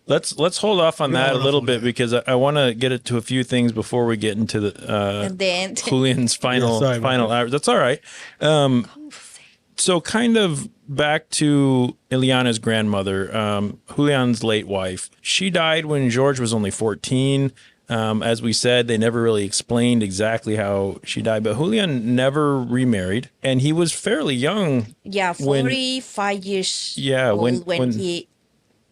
B: Let's hold off on that a little bit because I want to get it to a few things before we get into the
A: and then
B: Julián's final
C: sorry about
B: final
C: that.
B: hours. That's all right. So kind of back to Ileana's grandmother, Julián's late wife. She died when George was only 14. As we said, they never really explained exactly how she died, but Julián never remarried, and he was fairly young.
A: yeah,
B: when-
A: 45 years
B: Yeah,
A: old
B: when-
A: he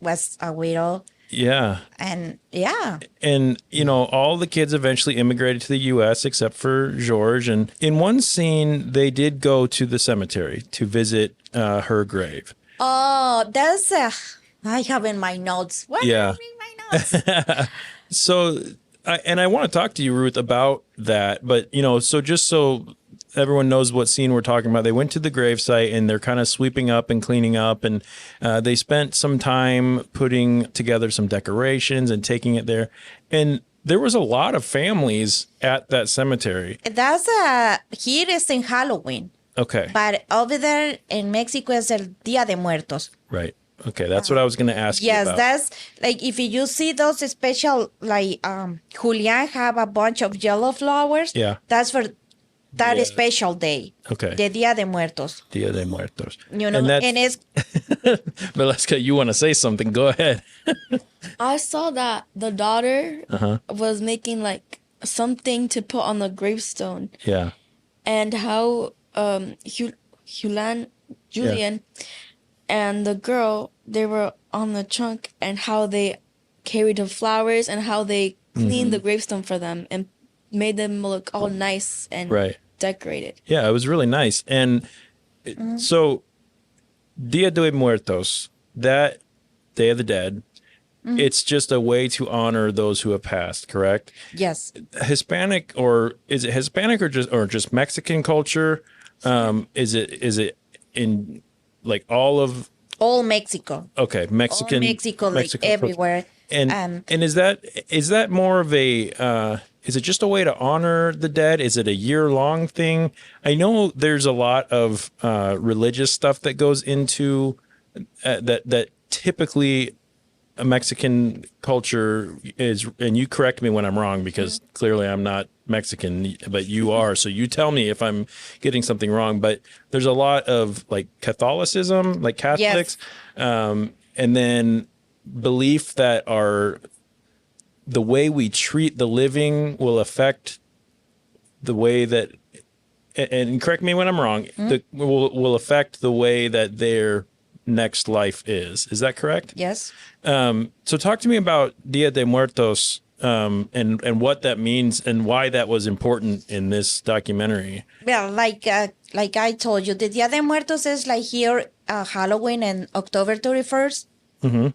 A: was a widow.
B: Yeah.
A: And yeah,
B: And, you know, all the kids eventually immigrated to the U.S. except for George. And in one scene, they did go to the cemetery to visit her grave.
A: oh, that's I have in my notes. What
B: Yeah.
A: are in my notes?
B: So, I want to talk to you, Ruth, about that. But, you know, so just so everyone knows what scene we're talking about, they went to the gravesite and they're kind of sweeping up and cleaning up. And they spent some time putting together some decorations and taking it there. And there was a lot of families at that cemetery.
A: That's here is in Halloween,
B: Okay.
A: but over there in Mexico is el Día de Muertos.
B: Right. Okay. That's what I was going to ask you
A: Yes,
B: about.
A: that's like if you see those special, like Julián have a bunch of yellow flowers.
B: Yeah.
A: That's for that special day.
B: Okay.
A: The Día de Muertos.
B: Dia de Muertos.
A: You know,
B: And that's,
A: and it's
B: Valeska, you want to say something? Go ahead.
G: I saw that the daughter was making like something to put on the gravestone,
B: Yeah.
G: and how Julián and the girl, they were on the trunk, and how they carried the flowers and how they cleaned the gravestone for them and made them look all nice and
B: Right.
G: decorated.
B: Yeah, it was really nice. And so, Dia de Muertos, that Day of the Dead, it's just a way to honor those who have passed, correct?
A: Yes.
B: Hispanic, or is it Hispanic or just Mexican culture? Is it in like
A: all Mexico?
B: Okay, Mexican,
A: all Mexico, like
B: Mexican
A: everywhere.
B: And is that more of a is it just a way to honor the dead? Is it a year-long thing? I know there's a lot of religious stuff that goes into that typically a Mexican culture is, and you correct me when I'm wrong, because clearly I'm not Mexican, but you are. So you tell me if I'm getting something wrong. But there's a lot of like Catholicism, like Catholics, and then belief that the way we treat the living will affect the way that, and correct me when I'm wrong, will affect the way that their next life is. Is that correct?
A: Yes.
B: So talk to me about Dia de Muertos and what that means and why that was important in this documentary.
A: Well, like I told you, the Dia de Muertos is like here Halloween and October 31st.
B: Mm-hmm.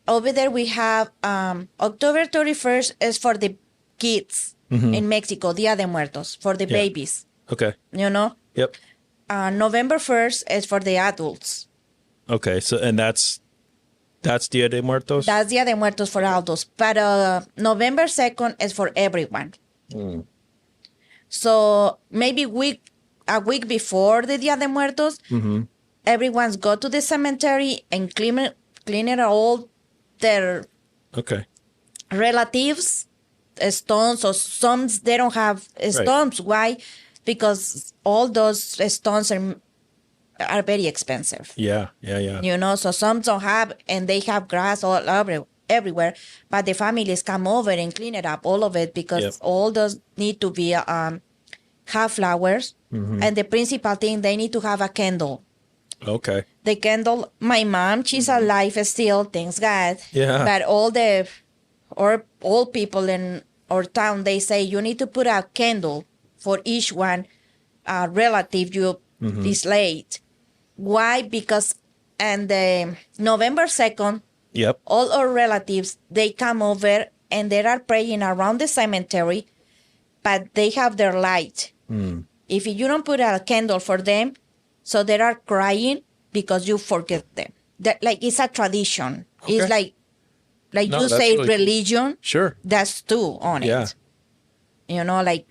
A: Over there we have October 31st is for the kids in Mexico, Dia de Muertos, for the babies.
B: Okay.
A: You know?
B: Yep.
A: November 1st is for the adults.
B: Okay, so and that's Dia de Muertos?
A: That's Dia de Muertos for adults. But November 2nd is for everyone. So maybe a week before the Dia de Muertos, everyone's go to the cemetery and clean it all their relatives, stones, or some they don't have stones. Right. Why? Because all those stones are very expensive.
B: Yeah.
A: You know, so some don't have, and they have grass all everywhere, but the families come over and clean it up, all of it, because all those need to be have flowers, and the principal thing, they need to have a candle.
B: Okay.
A: The candle, my mom, she's alive still, thanks God.
B: Yeah.
A: But all people in our town, they say you need to put a candle for each one relative you is late. Why? Because on the November 2nd, all our relatives, they come over and they are praying around the cemetery, but they have their light. If you don't put a candle for them, so they are crying because you forget them. That, like, it's a tradition. Okay. It's like no, you say really religion. Cool.
B: Sure.
A: That's too on it. You know, like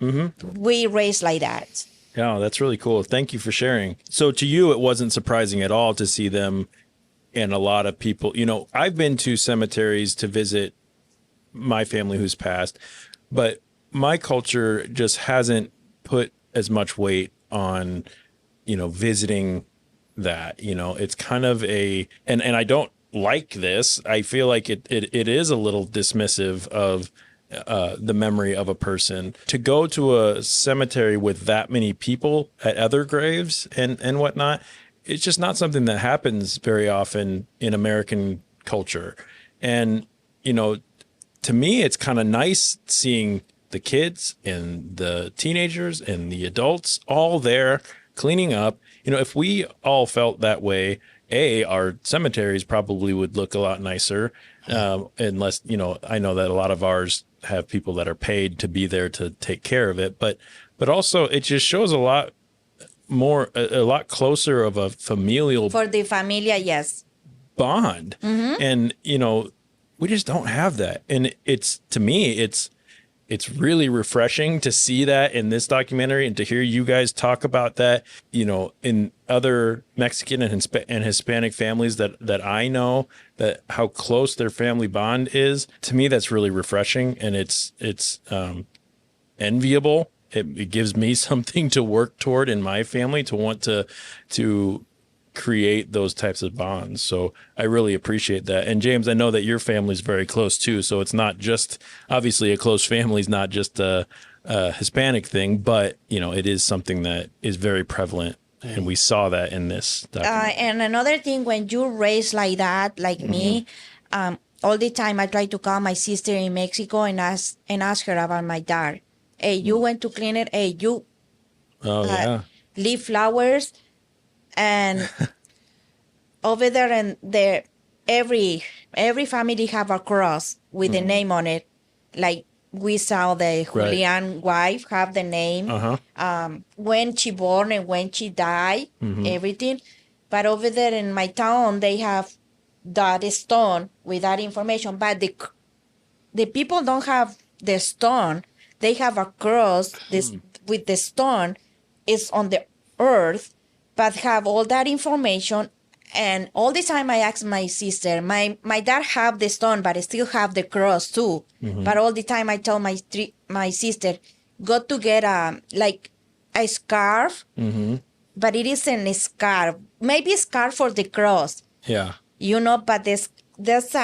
A: we raise like that.
B: Yeah, that's really cool. Thank you for sharing. So to you, it wasn't surprising at all to see them, and a lot of people, you know, I've been to cemeteries to visit my family who's passed, but my culture just hasn't put as much weight on, you know, visiting that. You know, it's kind of and I don't like this. I feel like it is a little dismissive of the memory of a person. To go to a cemetery with that many people at other graves and whatnot, it's just not something that happens very often in American culture. And, you know, to me, it's kind of nice seeing the kids and the teenagers and the adults all there cleaning up. You know, if we all felt that way, our cemeteries probably would look a lot nicer. Unless, you know, I know that a lot of ours have people that are paid to be there to take care of it, but also it just shows a lot closer of a familial
A: for the familia, yes,
B: bond. And, you know, we just don't have that. And to me, it's really refreshing to see that in this documentary and to hear you guys talk about that, you know, in other Mexican and Hispanic families that I know, that how close their family bond is. To me, that's really refreshing, and it's enviable. It gives me something to work toward in my family, to want to create those types of bonds. So I really appreciate that. And James, I know that your family's very close too. So it's not just, obviously a close family is not just a Hispanic thing, but, you know, it is something that is very prevalent. And we saw that in this documentary.
A: And another thing, when you raise like that, like me, all the time I try to call my sister in Mexico and ask her about my dad. Hey, you went to clean it. Hey, you leave flowers. And over there, and there, every every family have a cross with the name on it. Like we saw the Julián wife have the name, when she born and when she died, everything. But over there in my town, they have that stone with that information. But the people don't have the stone. They have a cross with the stone is on the earth, but have all that information. And all the time I ask my sister, my dad have the stone, but I still have the cross too. But all the time I tell my sister, go to get a scarf, but it isn't a scarf. Maybe a scarf for the cross.
B: Yeah.
A: But there's it's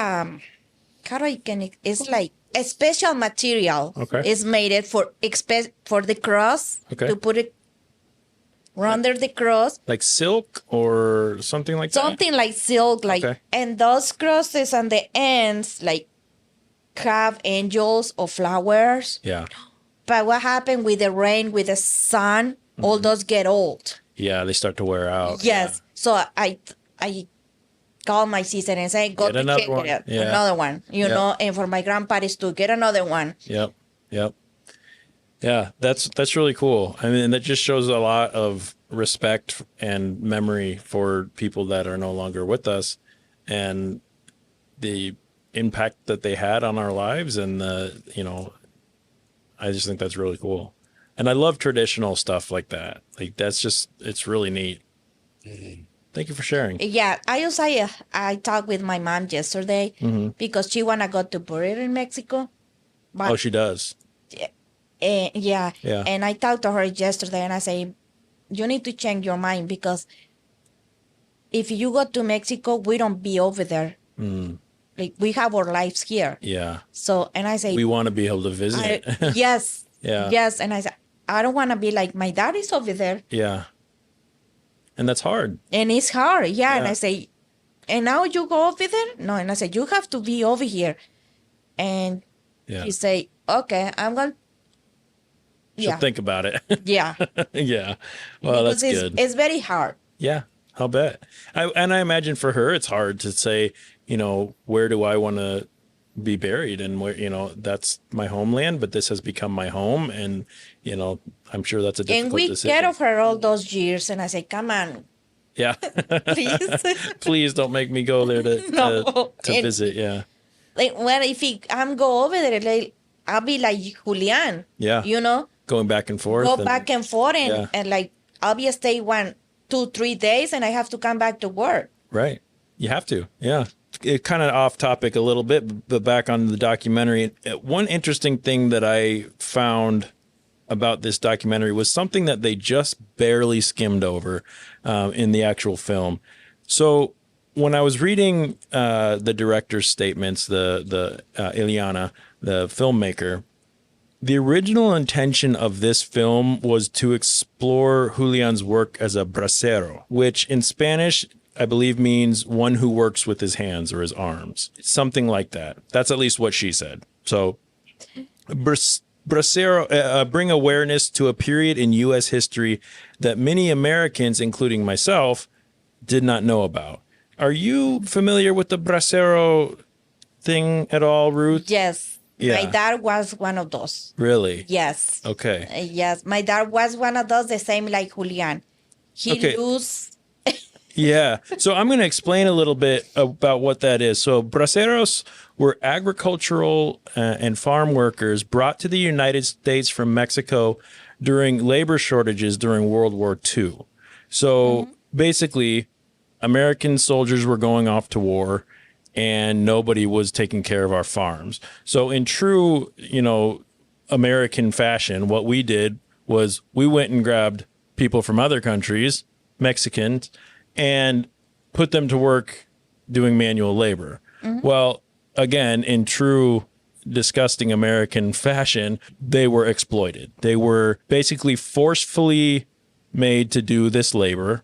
A: like a special material.
B: Okay.
A: Is made for the cross, to put it under the cross.
B: Like silk or something like that?
A: Something like silk, and those crosses on the ends, have angels or flowers.
B: Yeah.
A: But what happened with the rain, with the sun, all those get old.
B: Yeah, they start to wear out.
A: Yes. So I call my sister and say, go to check it. Another one, and for my grandparents to get another one.
B: Yep. Yeah, that's really cool. I mean, that just shows a lot of respect and memory for people that are no longer with us, and the impact that they had on our lives. And I just think that's really cool. And I love traditional stuff like that. Like it's really neat. Thank you for sharing.
A: Yeah, I talked with my mom yesterday because she wanna go to bury in Mexico. But,
B: she does.
A: Yeah. And I talked to her yesterday, and I say, you need to change your mind, because if you go to Mexico, we don't be over there. Like, we have our lives here.
B: Yeah.
A: So, and I say,
B: we want to be able to visit.
A: Yes.
B: Yeah.
A: Yes. And I said, I don't want to be like my dad is over there.
B: Yeah. And that's hard.
A: And it's hard. Yeah. And I say, and now you go over there? No. And I said, you have to be over here. And he say, okay, I'm going to.
B: She'll think about it.
A: Yeah.
B: Yeah. Well,
A: because
B: that's good.
A: It's very hard.
B: Yeah, I'll bet. I imagine for her, it's hard to say, where do I want to be buried, and where, that's my homeland, but this has become my home. And, I'm sure that's a difficult decision.
A: And we care of her all those years. And I say, come on.
B: Yeah.
A: Please.
B: Please don't make me go there to visit. Yeah.
A: Like, well, if I'm go over there, I'll be like Julián.
B: Yeah. Going back and forth.
A: Back and forth. And I'll be stay 1, 2, 3 days, and I have to come back to work.
B: Right. You have to. Yeah. It kind of off topic a little bit, but back on the documentary. One interesting thing that I found about this documentary was something that they just barely skimmed over in the actual film. So when I was reading the director's statements, the Ileana, the filmmaker, the original intention of this film was to explore Julián's work as a bracero, which in Spanish, I believe, means one who works with his hands or his arms. Something like that. That's at least what she said. So bracero, bring awareness to a period in U.S. history that many Americans, including myself, did not know about. Are you familiar with the bracero thing at all, Ruth?
A: Yes.
B: Yeah.
A: My dad was one of those.
B: Really?
A: Yes.
B: Okay.
A: Yes. My dad was one of those, the same like Julián. He lose.
B: Yeah. So I'm going to explain a little bit about what that is. So braceros were agricultural and farm workers brought to the United States from Mexico during labor shortages during World War II. So basically, American soldiers were going off to war, and nobody was taking care of our farms. So in true, American fashion, what we did was we went and grabbed people from other countries, Mexicans, and put them to work doing manual labor. Well, again, in true disgusting American fashion, they were exploited. They were basically forcefully made to do this labor.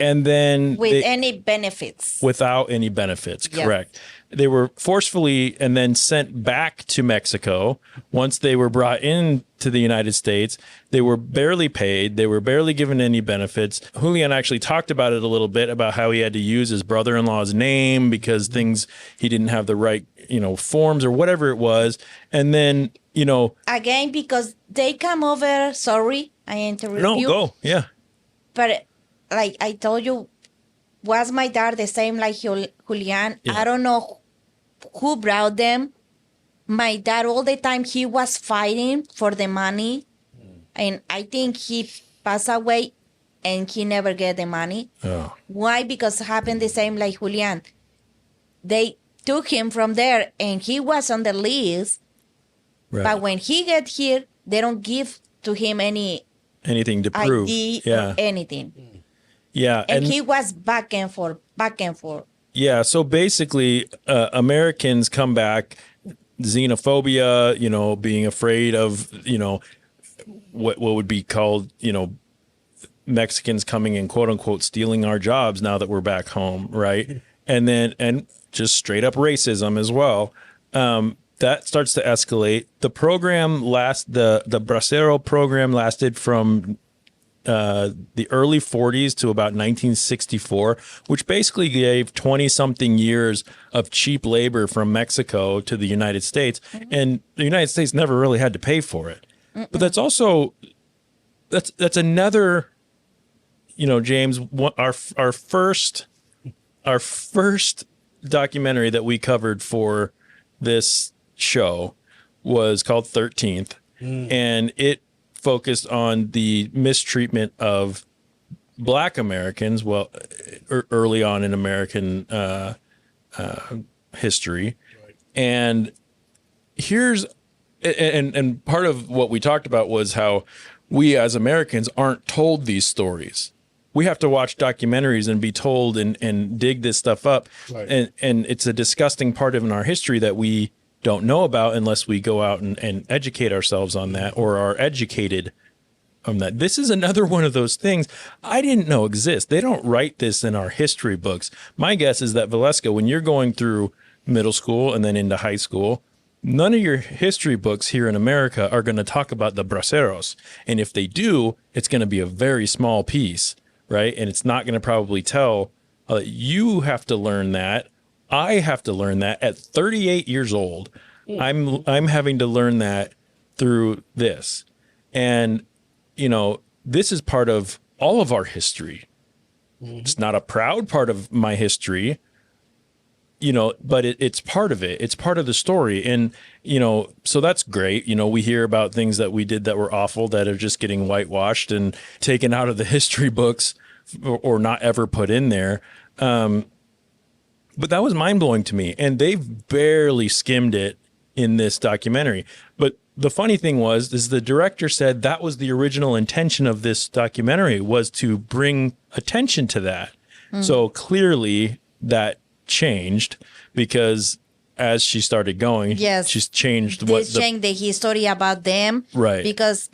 B: And then
A: with any benefits.
B: Without any benefits,
A: Yes.
B: correct. They were forcefully and then sent back to Mexico. Once they were brought into the United States, they were barely paid. They were barely given any benefits. Julián actually talked about it a little bit, about how he had to use his brother-in-law's name because he didn't have the right, forms or whatever it was. And then,
A: Again, because they come over, sorry, I interrupt
B: no,
A: you.
B: go. Yeah.
A: But like I told you, was my dad the same like Julián?
B: Yeah.
A: I don't know who brought them. My dad, all the time, he was fighting for the money. And I think he passed away and he never get the money.
B: Oh.
A: Why? Because it happened the same like Julián. They took him from there and he was on the list.
B: Right.
A: But when he get here, they don't give to him
B: Anything to prove.
A: ID
B: Yeah.
A: or anything.
B: Yeah.
A: And he was back and forth.
B: Yeah, so basically, Americans come back, xenophobia, being afraid of, what would be called, Mexicans coming and quote unquote stealing our jobs now that we're back home, right? And just straight up racism as well. That starts to escalate. The program the Bracero program lasted from the early 40s to about 1964, which basically gave 20-something years of cheap labor from Mexico to the United States. And the United States never really had to pay for it. But that's also, that's another, James, our first documentary that we covered for this show was called 13th. And it focused on the mistreatment of Black Americans, early on in American history. Right. And and part of what we talked about was how we as Americans aren't told these stories. We have to watch documentaries and be told and dig this stuff up. Right. And it's a disgusting part of our history that we don't know about unless we go out and educate ourselves on that or are educated on that. This is another one of those things I didn't know exist. They don't write this in our history books. My guess is that, Valeska, when you're going through middle school and then into high school, none of your history books here in America are going to talk about the Braceros. And if they do, it's going to be a very small piece, right? And it's not going to probably tell, you have to learn that. I have to learn that at 38 years old. I'm having to learn that through this. And, this is part of all of our history. It's not a proud part of my history, but it's part of it. It's part of the story. And, so that's great. We hear about things that we did that were awful that are just getting whitewashed and taken out of the history books or not ever put in there. But that was mind-blowing to me. And they've barely skimmed it in this documentary. But the funny thing is the director said that was the original intention of this documentary, was to bring attention to that. So clearly that changed because as she started going,
A: yes,
B: she's changed
A: changed the history about them.
B: Right.
A: Because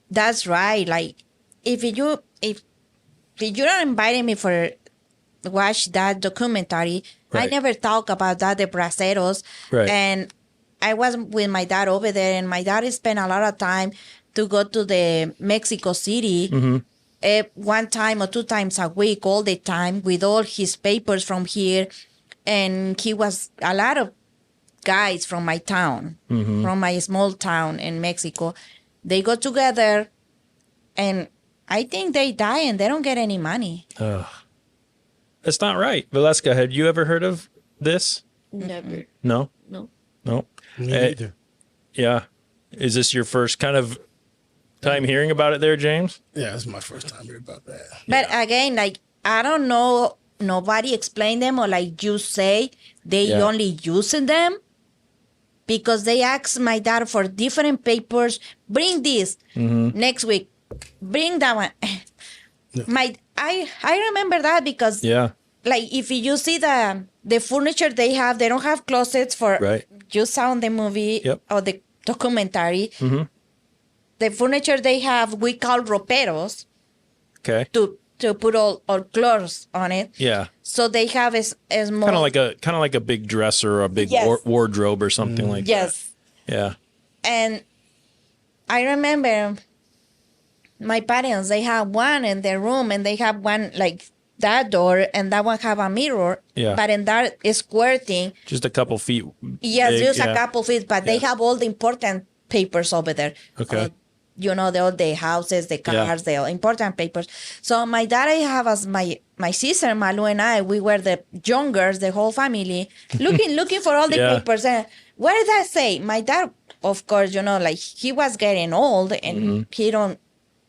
A: that's right. Like if you don't invite me for watch that documentary, right, I never talk about that, the Braceros. Right. And I was with my dad over there, and my dad spent a lot of time to go to the Mexico City one time or two times a week, all the time, with all his papers from here. And he was a lot of guys from my town, from my small town in Mexico. They go together, and I think they die and they don't get any money.
B: That's not right. Valeska, have you ever heard of this?
G: Never.
B: No?
C: Me neither.
B: Yeah. Is this your first kind of time hearing about it there, James?
C: Yeah, it's my first time hearing about that.
A: But again, like, I don't know, nobody explained them, or like you say, they only using them because they asked my dad for different papers. Bring this next week. Bring that one. I remember that because like if you see the furniture they don't have closets for you saw in the movie or the documentary. The furniture they have we call roperos to to put all clothes on it.
B: Yeah.
A: So they have a small.
B: Kind of like a big dresser or a big wardrobe or something like that.
A: Yes.
B: Yeah.
A: And I remember my parents, they have one in their room, and they have one like that door, and that one have a mirror.
B: Yeah.
A: But in that square thing,
B: Just a couple feet.
A: yes,
B: big,
A: just
B: yeah.
A: a couple feet, but they have all the important papers over there.
B: Okay.
A: All the houses, the cars, the important papers. So my dad, I have as my sister Malu and I, we were the youngers, the whole family, looking for all the papers. And what did that say? My dad, of course, like he was getting old and he don't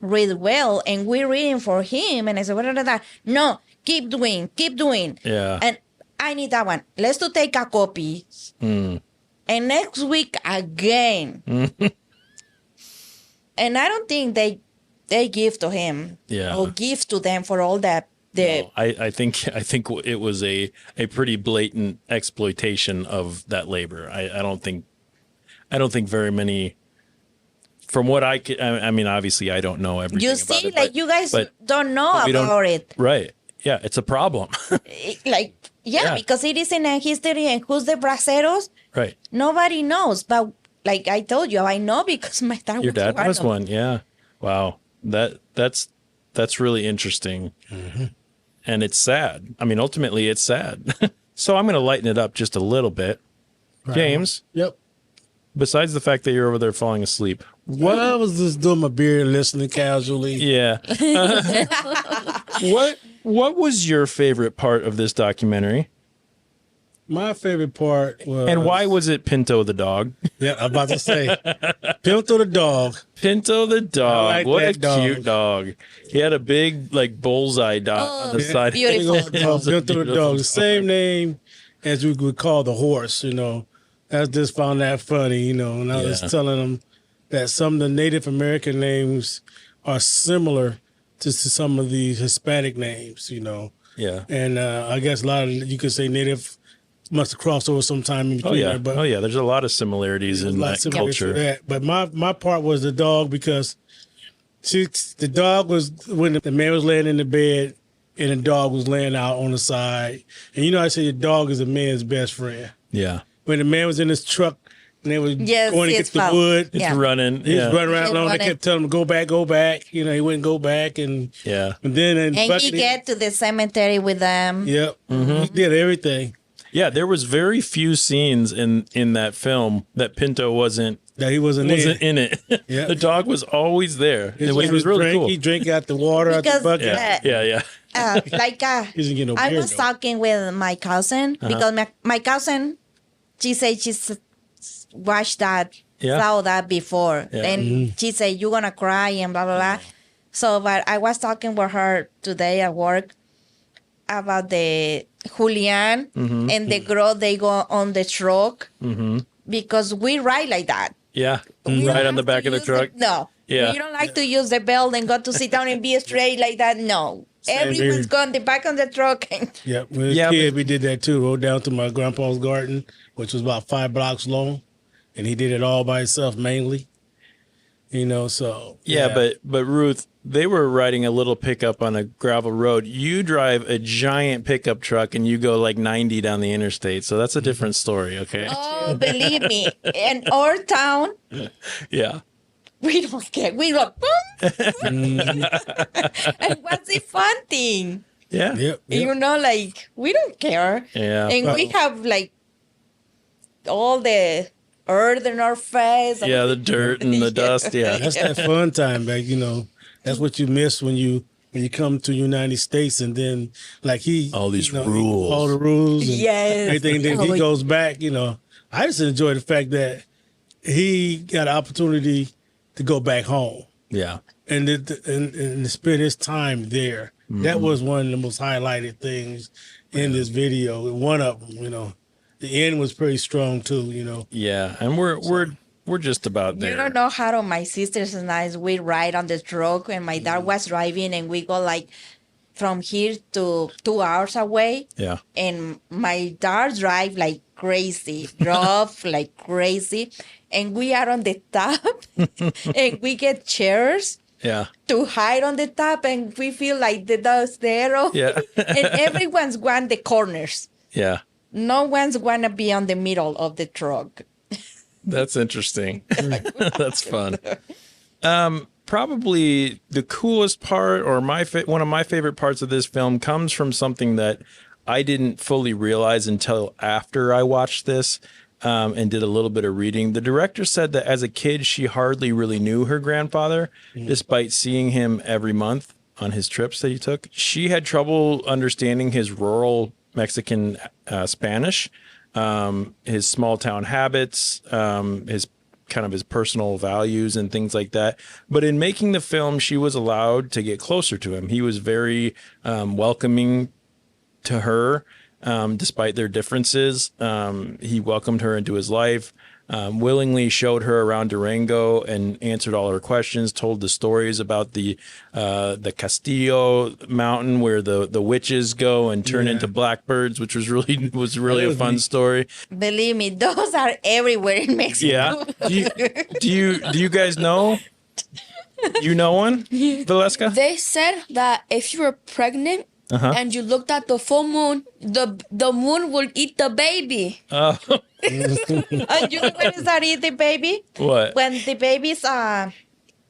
A: read well, and we're reading for him. And I said, what is that? No, keep doing.
B: Yeah.
A: And I need that one. Let's to take a copy. And next week again. And I don't think they give to him or give to them for all that.
B: I think it was a pretty blatant exploitation of that labor. I don't think very many. From what I mean, obviously I don't know everything.
A: You
B: about
A: see,
B: it,
A: like you guys don't know about it,
B: right? Yeah, it's a problem.
A: Because it is in a history, and who's the braceros?
B: Right.
A: Nobody knows, but like I told you, I know because my dad.
B: Your dad was one, yeah. Wow, that's really interesting, and it's sad. I mean, ultimately, it's sad. So I'm going to lighten it up just a little bit, right. James.
C: Yep.
B: Besides the fact that you're over there falling asleep,
C: I was just doing my beer, listening casually.
B: Yeah. What was your favorite part of this documentary?
C: My favorite part was...
B: And why was it Pinto the dog?
C: Yeah, I'm about to say. Pinto the dog.
B: Pinto the dog.
C: Like
B: what a
C: dog.
B: cute dog. He had a big, like, bullseye dot on the side.
A: Beautiful.
C: Pinto the dog. The same name as we would call the horse, I just found that funny, and I was telling them that some of the Native American names are similar to some of the Hispanic names,
B: Yeah.
C: And I guess a lot of, you could say Native must have crossed over sometime in between.
B: There's a lot of similarities in that culture.
C: But my part was the dog, because the dog was, when the man was laying in the bed and the dog was laying out on the side. And I say the dog is a man's best friend.
B: Yeah.
C: When the man was in his truck and they was going to get the wood.
B: It's running.
C: He's running around alone. They kept telling him, go back. He wouldn't go back. And then
A: he get to the cemetery with them.
C: Yep. He did everything.
B: Yeah, there was very few scenes in that film that Pinto wasn't in it. Yeah. The dog was always there. It was really cool.
C: He drank out the water out the bucket.
A: I was talking with my cousin because my cousin, she said she's watched that, saw that before. And she said, you're going to cry and blah, blah, blah. So, but I was talking with her today at work about the Julián and the girl, they go on the truck because we ride like that.
B: Yeah, right on the back of the truck.
A: No. Yeah. We don't like to use the belt and go to sit down and be straight like that. No. Everyone's gone the back on the truck.
C: When I was a kid, we did that too. Rode down to my grandpa's garden, which was about 5 blocks long. And he did it all by himself mainly. So.
B: Yeah, but Ruth, they were riding a little pickup on a gravel road. You drive a giant pickup truck and you go like 90 down the interstate. So that's a different story, okay?
A: Oh, believe me. In our town.
B: Yeah.
A: We don't care. We go, boom. And what's the fun thing?
B: Yeah.
C: Yep.
A: We don't care.
B: Yeah.
A: And we have all the earth in our face.
B: Yeah, the dirt and the dust. Yeah.
C: That's that fun time back, That's what you miss when you come to the United States, and then
B: all these rules.
C: All the rules. And everything. Then he goes back, I just enjoy the fact that he got an opportunity to go back home.
B: Yeah.
C: And to spend his time there. That was one of the most highlighted things in this video. One of them, The end was pretty strong too,
B: Yeah, and we're just about there.
A: You don't know how my sisters and I, we ride on the truck, and my dad was driving, and we go from here to 2 hours away.
B: Yeah.
A: And my dad drive like crazy, drove like crazy. And we are on the top and we get chairs
B: Yeah.
A: to hide on the top, and we feel like that's the arrow.
B: Yeah.
A: And everyone's want the corners.
B: Yeah.
A: No one's want to be on the middle of the truck.
B: That's interesting. That's fun. Probably the coolest part, or one of my favorite parts of this film, comes from something that I didn't fully realize until after I watched this and did a little bit of reading. The director said that as a kid, she hardly really knew her grandfather, despite seeing him every month on his trips that he took. She had trouble understanding his rural Mexican Spanish, his small town habits, his personal values and things like that. But in making the film, she was allowed to get closer to him. He was very welcoming to her, despite their differences. He welcomed her into his life, willingly showed her around Durango and answered all her questions, told the stories about the Castillo mountain where the witches go and turn into blackbirds, which was really a fun story.
A: Believe me, those are everywhere in Mexico.
B: Yeah. Do you guys know? You know one, Valeska?
G: They said that if you were pregnant and you looked at the full moon, the moon will eat the baby.
B: Oh.
A: You know when is that eat the baby?
B: What?
A: When the babies have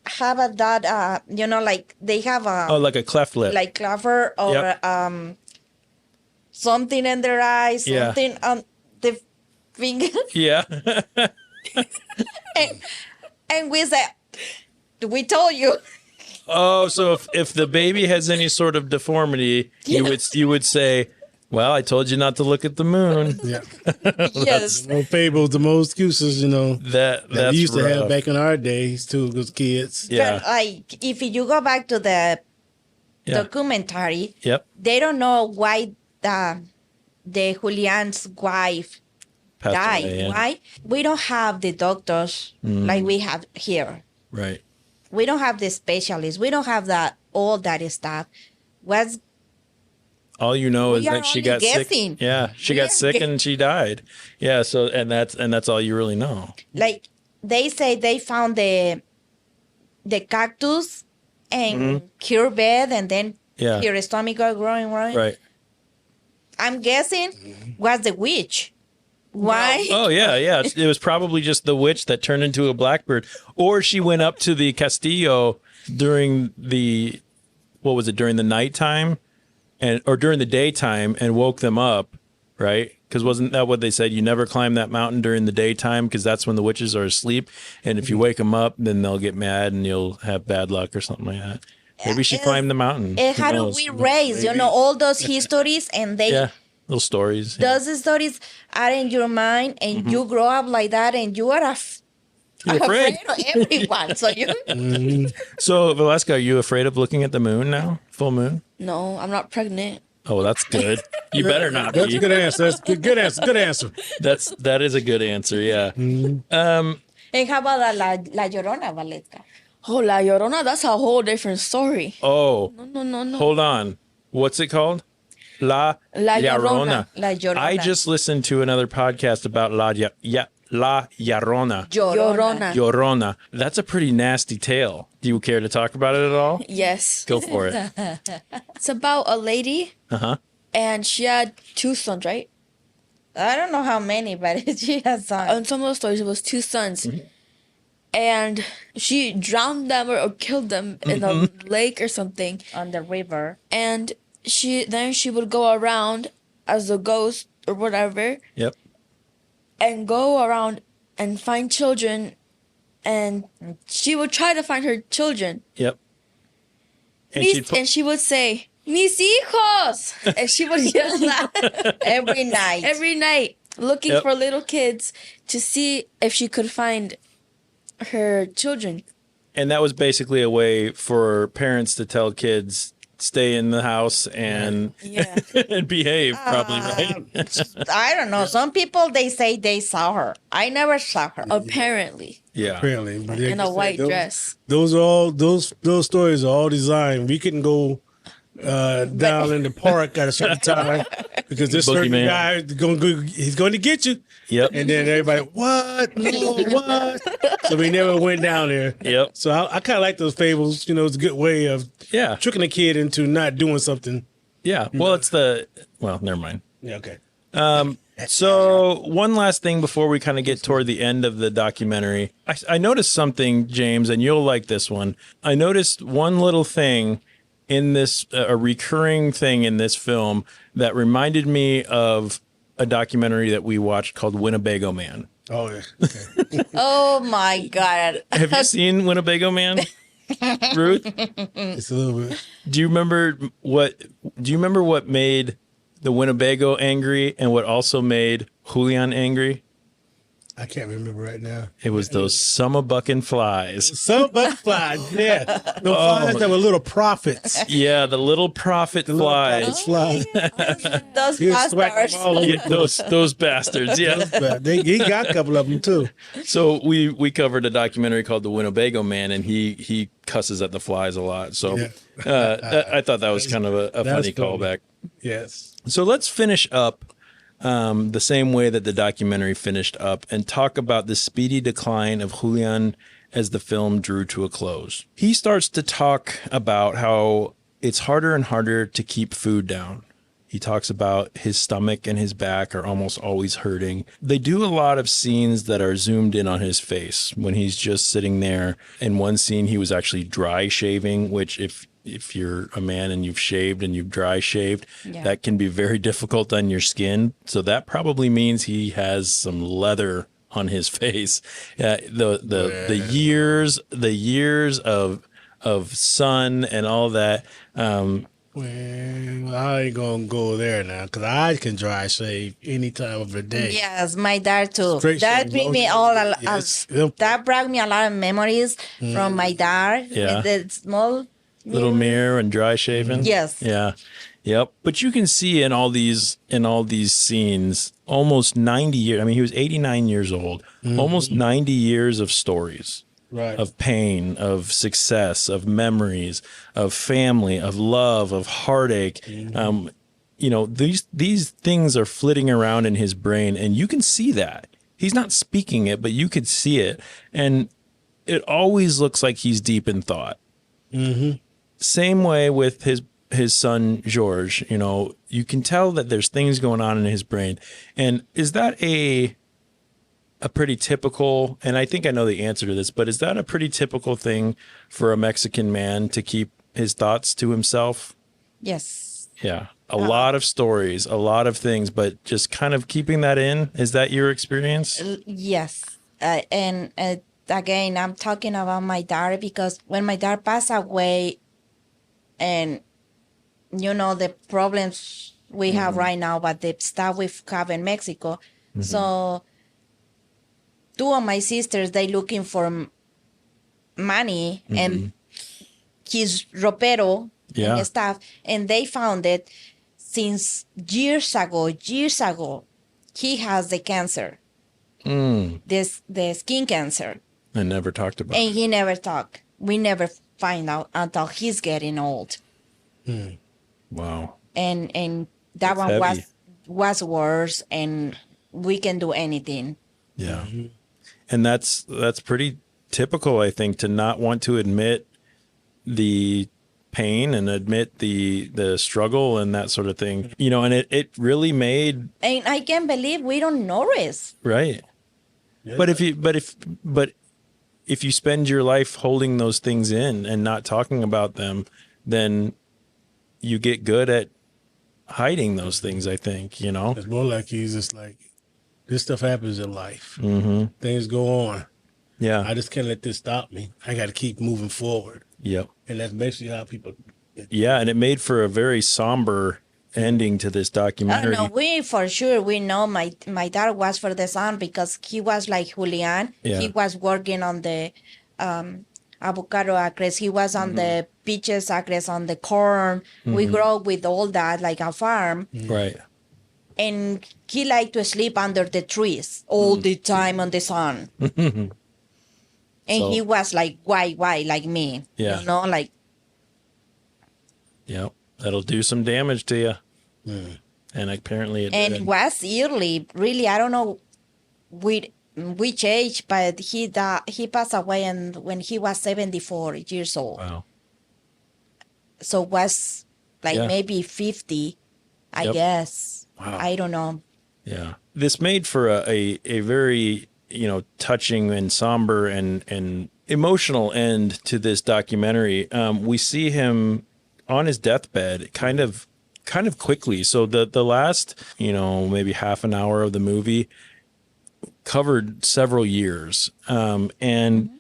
A: that like they have a
B: like a cleft lip,
A: like clover or something in their eyes, something on the finger.
B: Yeah.
A: and we said, we told you.
B: Oh, so if the baby has any sort of deformity, you would say, well, I told you not to look at the moon.
C: Yeah.
A: Yes.
C: No fables, the most excuses,
B: that
C: we used to have
B: rough.
C: back in our days too, as kids.
B: Yeah.
A: But like, if you go back to the documentary,
B: Yep.
A: they don't know why the Julián's wife
B: Passed
A: died.
B: away, yeah.
A: Why? We don't have the doctors like we have here.
B: Right.
A: We don't have the specialists. We don't have all that stuff.
B: All you know is
A: We are
B: that she
A: only
B: got
A: guessing.
B: sick. Yeah, she
A: We
B: got
A: are
B: sick and she died. Yeah, so and that's all you really know.
A: like they say they found the cactus and her bed, and then her stomach got growing.
B: Right.
A: I'm guessing was the witch. Why?
B: Oh yeah. It was probably just the witch that turned into a blackbird, or she went up to the Castillo during the nighttime, or during the daytime and woke them up, right? Because wasn't that what they said? You never climb that mountain during the daytime because that's when the witches are asleep, and if you wake them up, then they'll get mad and you'll have bad luck or something like that. Maybe she climbed the mountain.
A: And
B: Who
A: how do
B: knows?
A: we raise? All those histories, and they
B: little stories.
A: those stories are in your mind, and you grow up like that, and you are
B: You're afraid.
A: of everyone. So you.
B: So, Valeska, are you afraid of looking at the moon now? Full moon?
G: No, I'm not pregnant.
B: Oh, that's good. You better not
C: That's
B: be.
C: a good answer. That's a good answer. Good answer.
B: That is a good answer. Yeah.
A: And how about La Llorona, Valeska?
G: Oh, La Llorona, that's a whole different story.
B: Oh.
G: No.
B: Hold on. What's it called? La Llorona.
A: La Llorona.
B: I just listened to another podcast about La Llorona.
G: Llorona.
B: Llorona. That's a pretty nasty tale. Do you care to talk about it at all?
G: Yes.
B: Go for it.
G: It's about a lady, and she had 2 sons, right?
A: I don't know how many, but she has some.
G: On some of the stories, it was 2 sons. And she drowned them or killed them in a lake or something.
A: On the river.
G: And she would go around as a ghost or whatever.
B: Yep.
G: And go around and find children. And she would try to find her children.
B: Yep.
G: And she would say, "Mis hijos!" And she would yell that
A: Every night.
G: every night, looking for little kids to see if she could find her children.
B: And that was basically a way for parents to tell kids, stay in the house and and behave, probably, right?
A: I don't know. Some people, they say they saw her. I never saw her.
G: Apparently.
B: Yeah.
C: Apparently, but
G: In a white dress.
C: Those are all those stories are all designed. We couldn't go down in the park at a certain time because this certain
B: Boogeyman.
C: guy he's going to get you.
B: Yep.
C: And then everybody, what? No, what? So we never went down there.
B: Yep.
C: So I kind of like those fables. You know, it's a good way of
B: Yeah.
C: tricking a kid into not doing something.
B: Yeah. Well, never mind.
C: Yeah, okay.
B: So one last thing before we kind of get toward the end of the documentary. I noticed something, James, and you'll like this one. I noticed one little thing in this, a recurring thing in this film that reminded me of a documentary that we watched called Winnebago Man.
C: Oh, yeah. Okay.
A: Oh my God.
B: Have you seen Winnebago Man, Ruth?
C: It's a little bit.
B: Do you remember what made the Winnebago angry and what also made Julián angry?
C: I can't remember right now.
B: It was those summer bucking flies.
C: Some butterflies, yeah. The flies that were little prophets.
B: Yeah, the little prophet flies.
C: Flies.
A: Those
C: He was swacking
A: bastards.
C: them all over.
B: Yeah, those bastards. Yeah.
C: He got a couple of them too.
B: So we covered a documentary called The Winnebago Man, and he cusses at the flies a lot. So I thought that was kind of a funny callback.
C: Yes.
B: So let's finish up the same way that the documentary finished up and talk about the speedy decline of Julián as the film drew to a close. He starts to talk about how it's harder and harder to keep food down. He talks about his stomach and his back are almost always hurting. They do a lot of scenes that are zoomed in on his face when he's just sitting there. In one scene, he was actually dry shaving, which if you're a man and you've shaved and you've dry shaved, that can be very difficult on your skin. So that probably means he has some leather on his face. The years of sun and all that.
C: Well, I ain't gonna go there now because I can dry shave any time of the day.
A: Yes, my dad too.
C: Straight
A: That
C: shave
A: bring me
C: lotion. Yes.
A: that brought me a lot of memories from my dad.
B: Yeah.
A: With the small
B: Little mirror and dry shaving.
A: Yes.
B: Yeah. Yep. But you can see in all these scenes, almost 90 years. I mean, he was 89 years old. Almost 90 years of stories.
C: Right.
B: Of pain, of success, of memories, of family, of love, of heartache. These things are flitting around in his brain, and you can see that. He's not speaking it, but you could see it. And it always looks like he's deep in thought. Mm-hmm. Same way with his son, George. You can tell that there's things going on in his brain. And is that a pretty typical, and I think I know the answer to this, but is that a pretty typical thing for a Mexican man to keep his thoughts to himself?
A: Yes.
B: Yeah. A lot of stories, a lot of things, but just kind of keeping that in. Is that your experience?
A: Yes. And again, I'm talking about my dad because when my dad passed away and, the problems we have right now, but the stuff we have in Mexico. So two of my sisters, they looking for money and his ropero and stuff. And they found it since years ago, he has the cancer, the skin cancer.
B: I never talked about
A: And
B: it.
A: he never talked. We never find out until he's getting old.
B: Wow.
A: And
B: That's
A: that one
B: heavy.
A: was worse, and we can do anything.
B: Yeah. And that's pretty typical, I think, to not want to admit the pain and admit the struggle and that sort of thing. And it really made.
A: And I can't believe we don't notice.
B: Right. Yeah. But if you spend your life holding those things in and not talking about them, then you get good at hiding those things, I think,
C: It's more like he's just like, this stuff happens in life. Mm-hmm. Things go on.
B: Yeah.
C: I just can't let this stop me. I got to keep moving forward.
B: Yep.
C: And that's basically how people.
B: Yeah, and it made for a very somber ending to this documentary.
A: No, we know my dad was for the son because he was like Julián.
B: Yeah.
A: He was working on the avocado acres. He was on the peaches acres, on the corn. We grew up with all that, like a farm.
B: Right.
A: And he liked to sleep under the trees all the time on the sun. And
B: So-
A: he was like white, like me.
B: Yeah.
A: Like.
B: Yeah. That'll do some damage to you. And apparently it
A: And
B: did.
A: was early, really. I don't know which age, but he passed away and when he was 74 years old.
B: Wow.
A: So was like
B: Yeah.
A: maybe 50, I
B: Yep.
A: guess.
B: Wow.
A: I don't know.
B: Yeah. This made for a very, touching and somber and emotional end to this documentary. We see him on his deathbed kind of quickly. So the last, maybe half an hour of the movie covered several years. And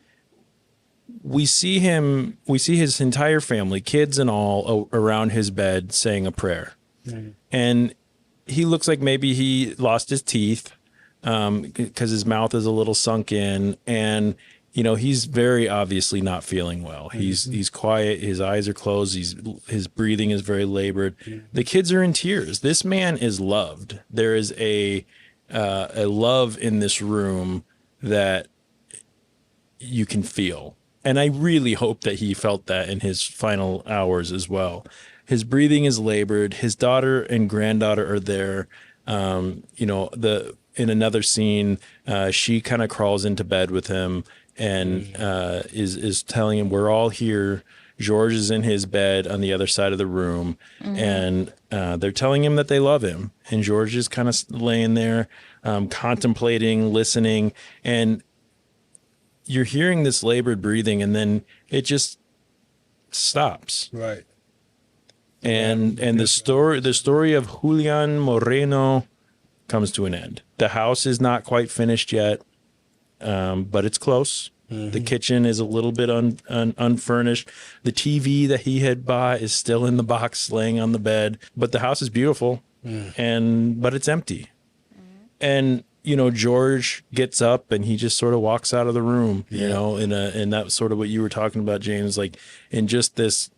B: we see his entire family, kids and all, around his bed saying a prayer. And he looks like maybe he lost his teeth because his mouth is a little sunk in. And, he's very obviously not feeling well. He's quiet. His eyes are closed. His breathing is very labored. The kids are in tears. This man is loved. There is a love in this room that you can feel. And I really hope that he felt that in his final hours as well. His breathing is labored. His daughter and granddaughter are there. In another scene, she kind of crawls into bed with him and is telling him, we're all here. George is in his bed on the other side of the room. And they're telling him that they love him. And George is kind of laying there, contemplating, listening. And you're hearing this labored breathing, and then it just stops.
C: Right.
B: And the story of Julián Moreno comes to an end. The house is not quite finished yet, but it's close. The kitchen is a little bit unfurnished. The TV that he had bought is still in the box laying on the bed, but the house is beautiful, but it's empty. And George gets up and he just sort of walks out of the room, and that's sort of what you were talking about, James, like in just this,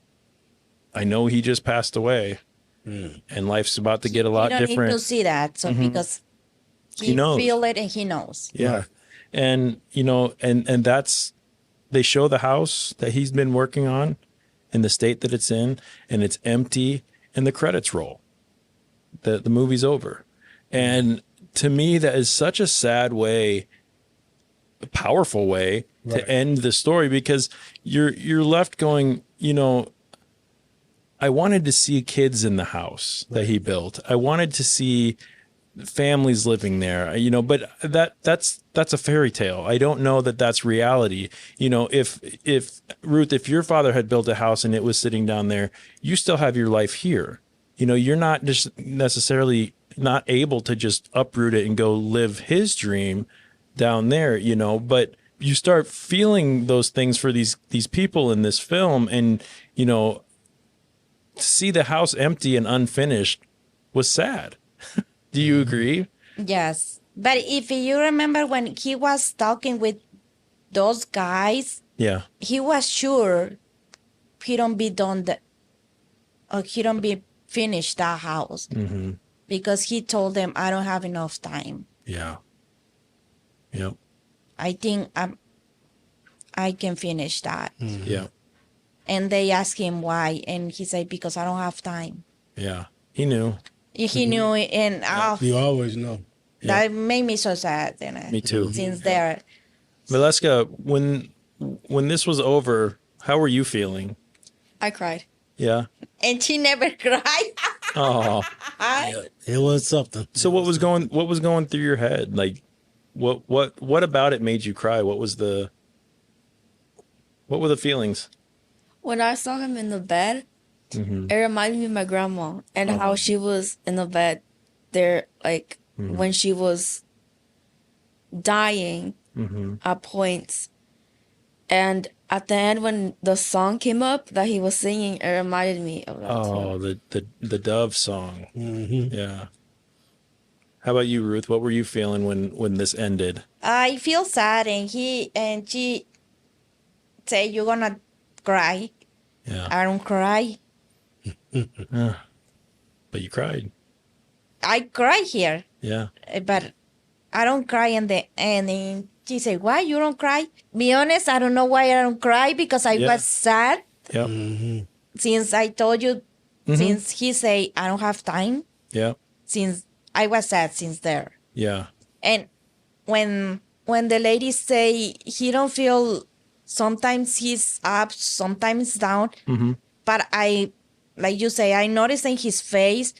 B: I know he just passed away and life's about to get a lot
A: You don't
B: different.
A: need to see that, so because he
B: knows.
A: feel it and he knows.
B: Yeah. And, and that's, they show the house that he's been working on in the state that it's in, and it's empty, and the credits roll. The movie's over. And to me, that is such a sad way, a powerful way to end the story, because you're left going, I wanted to see kids in the house that he built. I wanted to see families living there, but that's a fairy tale. I don't know that that's reality. If Ruth, if your father had built a house and it was sitting down there, you still have your life here. You're not just necessarily not able to just uproot it and go live his dream down there, but you start feeling those things for these people in this film. And, to see the house empty and unfinished was sad. Do you agree?
A: Yes. But if you remember when he was talking with those guys,
B: Yeah.
A: he was sure he don't be done or he don't be finished that house. Because he told them, I don't have enough time.
B: Yeah. Yep.
A: I think I can finish that.
B: Yeah.
A: And they asked him why. And he said, because I don't have time.
B: Yeah. He knew.
A: He knew it. And
C: You always know.
A: that made me so sad.
B: Me too.
A: Since there.
B: Valeska, when this was over, how were you feeling?
G: I cried.
B: Yeah.
A: And she never cried.
B: Oh.
C: It was something.
B: So what was going through your head? Like, what about it made you cry? What were the feelings?
G: When I saw him in the bed, it reminded me of my grandma and how she was in the bed there, like when she was dying at points. And at the end, when the song came up that he was singing, it reminded me of that.
B: Oh, the Dove song. Yeah. How about you, Ruth? What were you feeling when this ended?
A: I feel sad. And she said, you're going to cry.
B: Yeah.
A: I don't cry.
B: But you cried.
A: I cry here.
B: Yeah.
A: But I don't cry in the end. And she said, why you don't cry? Be honest, I don't know why I don't cry, because I was sad.
B: Yep.
A: Since I told you Since he say, I don't have time,
B: Yeah.
A: since I was sad since there.
B: Yeah.
A: And when the ladies say he don't feel, sometimes he's up, sometimes down, but like you say, I notice in his face,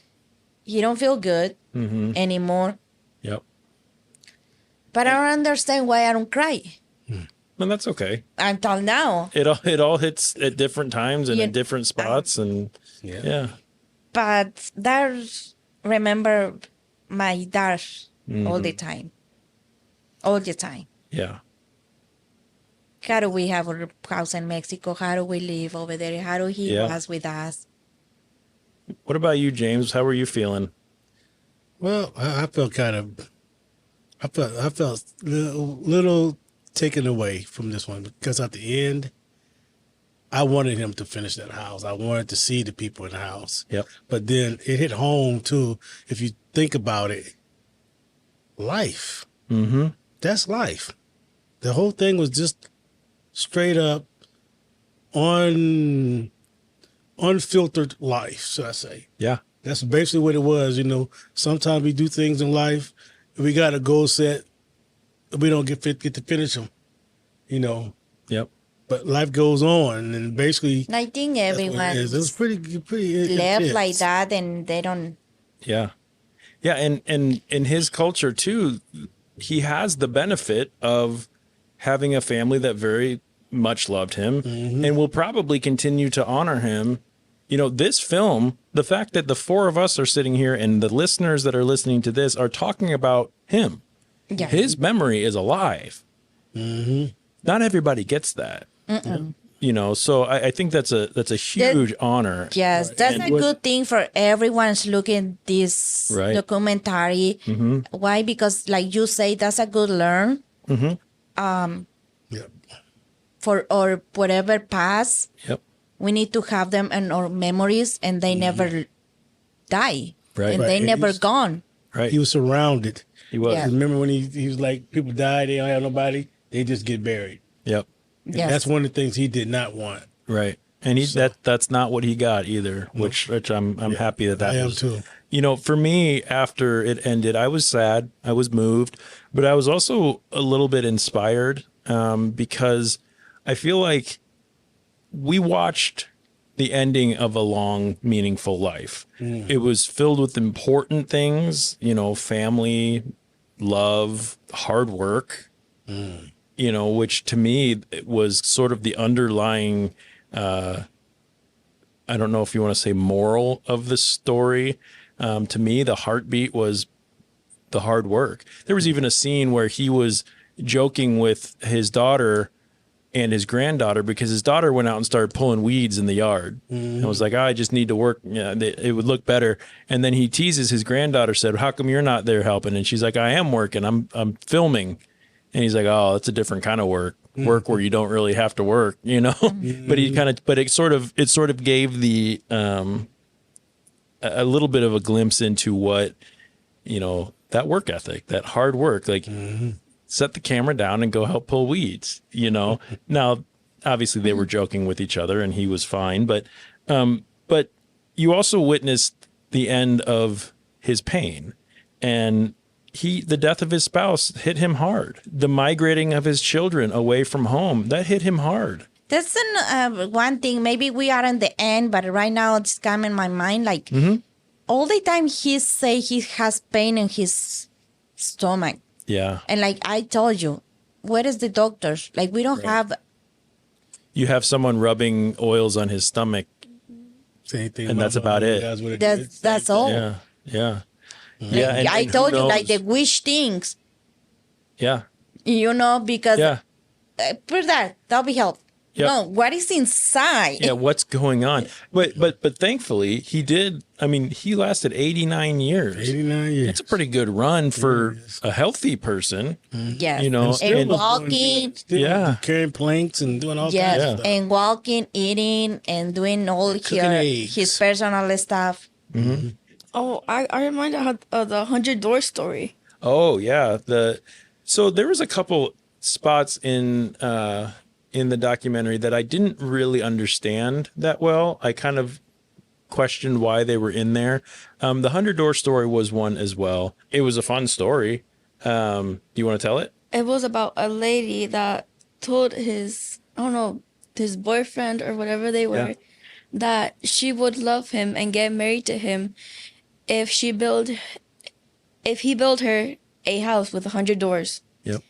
A: he don't feel good anymore.
B: Yep.
A: But I don't understand why I don't cry
B: And that's okay.
A: until now.
B: It all hits at different times and
A: Yeah.
B: in different spots, and yeah.
A: But there's, remember my dad all the time. All the time.
B: Yeah.
A: How do we have a house in Mexico? How do we live over there? How do he
B: Yeah.
A: was with us?
B: What about you, James? How were you feeling?
C: Well, I felt kind of, I felt little taken away from this one because at the end, I wanted him to finish that house. I wanted to see the people in the house.
B: Yep.
C: But then it hit home too. If you think about it, life.
B: Mm-hmm.
C: That's life. The whole thing was just straight up unfiltered life, should I say.
B: Yeah.
C: That's basically what it was. Sometimes we do things in life, and we got a goal set, and we don't get to finish them,
B: Yep.
C: But life goes on, and basically,
A: And I think
C: that's what
A: everyone
C: it is. It was pretty
A: left
C: intense.
A: like that, and they don't.
B: Yeah. Yeah. And in his culture too, he has the benefit of having a family that very much loved him and will probably continue to honor him. This film, the fact that the four of us are sitting here and the listeners that are listening to this are talking about him,
A: Yeah.
B: his memory is alive. Not everybody gets that. So I think that's a huge honor.
A: Yes, that's a good thing for everyone's looking this
B: Right.
A: documentary. Why? Because, like you say, that's a good learn
C: Yep.
A: for our whatever past.
B: Yep.
A: We need to have them in our memories, and they never die,
B: Right.
A: and
C: Right.
A: they
C: And
A: never
C: he's-
A: gone.
B: Right.
C: He was surrounded.
B: He was.
A: Yeah.
C: Remember when he was like, people die, they don't have nobody, they just get buried.
B: Yep.
C: And
A: Yes.
C: that's one of the things he did not want.
B: Right. And that's not what he got either, which I'm happy that
C: I am
B: was.
C: too.
B: For me, after it ended, I was sad, I was moved, but I was also a little bit inspired because I feel like we watched the ending of a long, meaningful life. It was filled with important things, family, love, hard work, which to me was sort of the underlying, I don't know if you want to say moral of the story. To me, the heartbeat was the hard work. There was even a scene where he was joking with his daughter and his granddaughter because his daughter went out and started pulling weeds in the yard and was like, I just need to work. It would look better. And then he teases his granddaughter, said, how come you're not there helping? And she's like, I am working. I'm filming. And he's like, oh, that's a different kind of work where you don't really have to work, but it sort of gave the, a little bit of a glimpse into what, that work ethic, that hard work, like set the camera down and go help pull weeds, Now, obviously they were joking with each other and he was fine, but you also witnessed the end of his pain, and the death of his spouse hit him hard. The migrating of his children away from home, that hit him hard.
A: That's one thing. Maybe we are in the end, but right now it's coming in my mind. Like all the time, he say he has pain in his stomach,
B: Yeah.
A: and like I told you, where is the doctors? Like we don't have.
B: You have someone rubbing oils on his stomach.
C: Same thing.
B: And that's about it.
C: That's what it is.
A: That's all.
B: Yeah. Yeah.
A: Like,
B: Yeah. And
A: I
B: who
A: told you, like the
B: knows?
A: wish things,
B: Yeah.
A: because
B: Yeah.
A: for that'll be help.
B: Yep.
A: No, what is inside?
B: Yeah. What's going on? But thankfully he did. I mean, he lasted 89 years.
C: 89 years.
B: It's a pretty good run for a healthy person.
A: Yes,
B: And
A: and walking.
C: Still
B: Yeah.
C: carrying planks and doing all
A: Yes,
C: kinds of stuff.
A: and walking, eating, and doing all
C: Cooking
A: his
C: eggs.
A: personal stuff.
G: Oh, I reminded her of the 100 Door story.
B: Oh yeah. So there was a couple spots in the documentary that I didn't really understand that well. I kind of questioned why they were in there. The 100-door story was one as well. It was a fun story. Do you want to tell it?
G: It was about a lady that told his, I don't know, his boyfriend or whatever they were, that she would love him and get married to him if he built her a house with 100 doors.
B: Yep.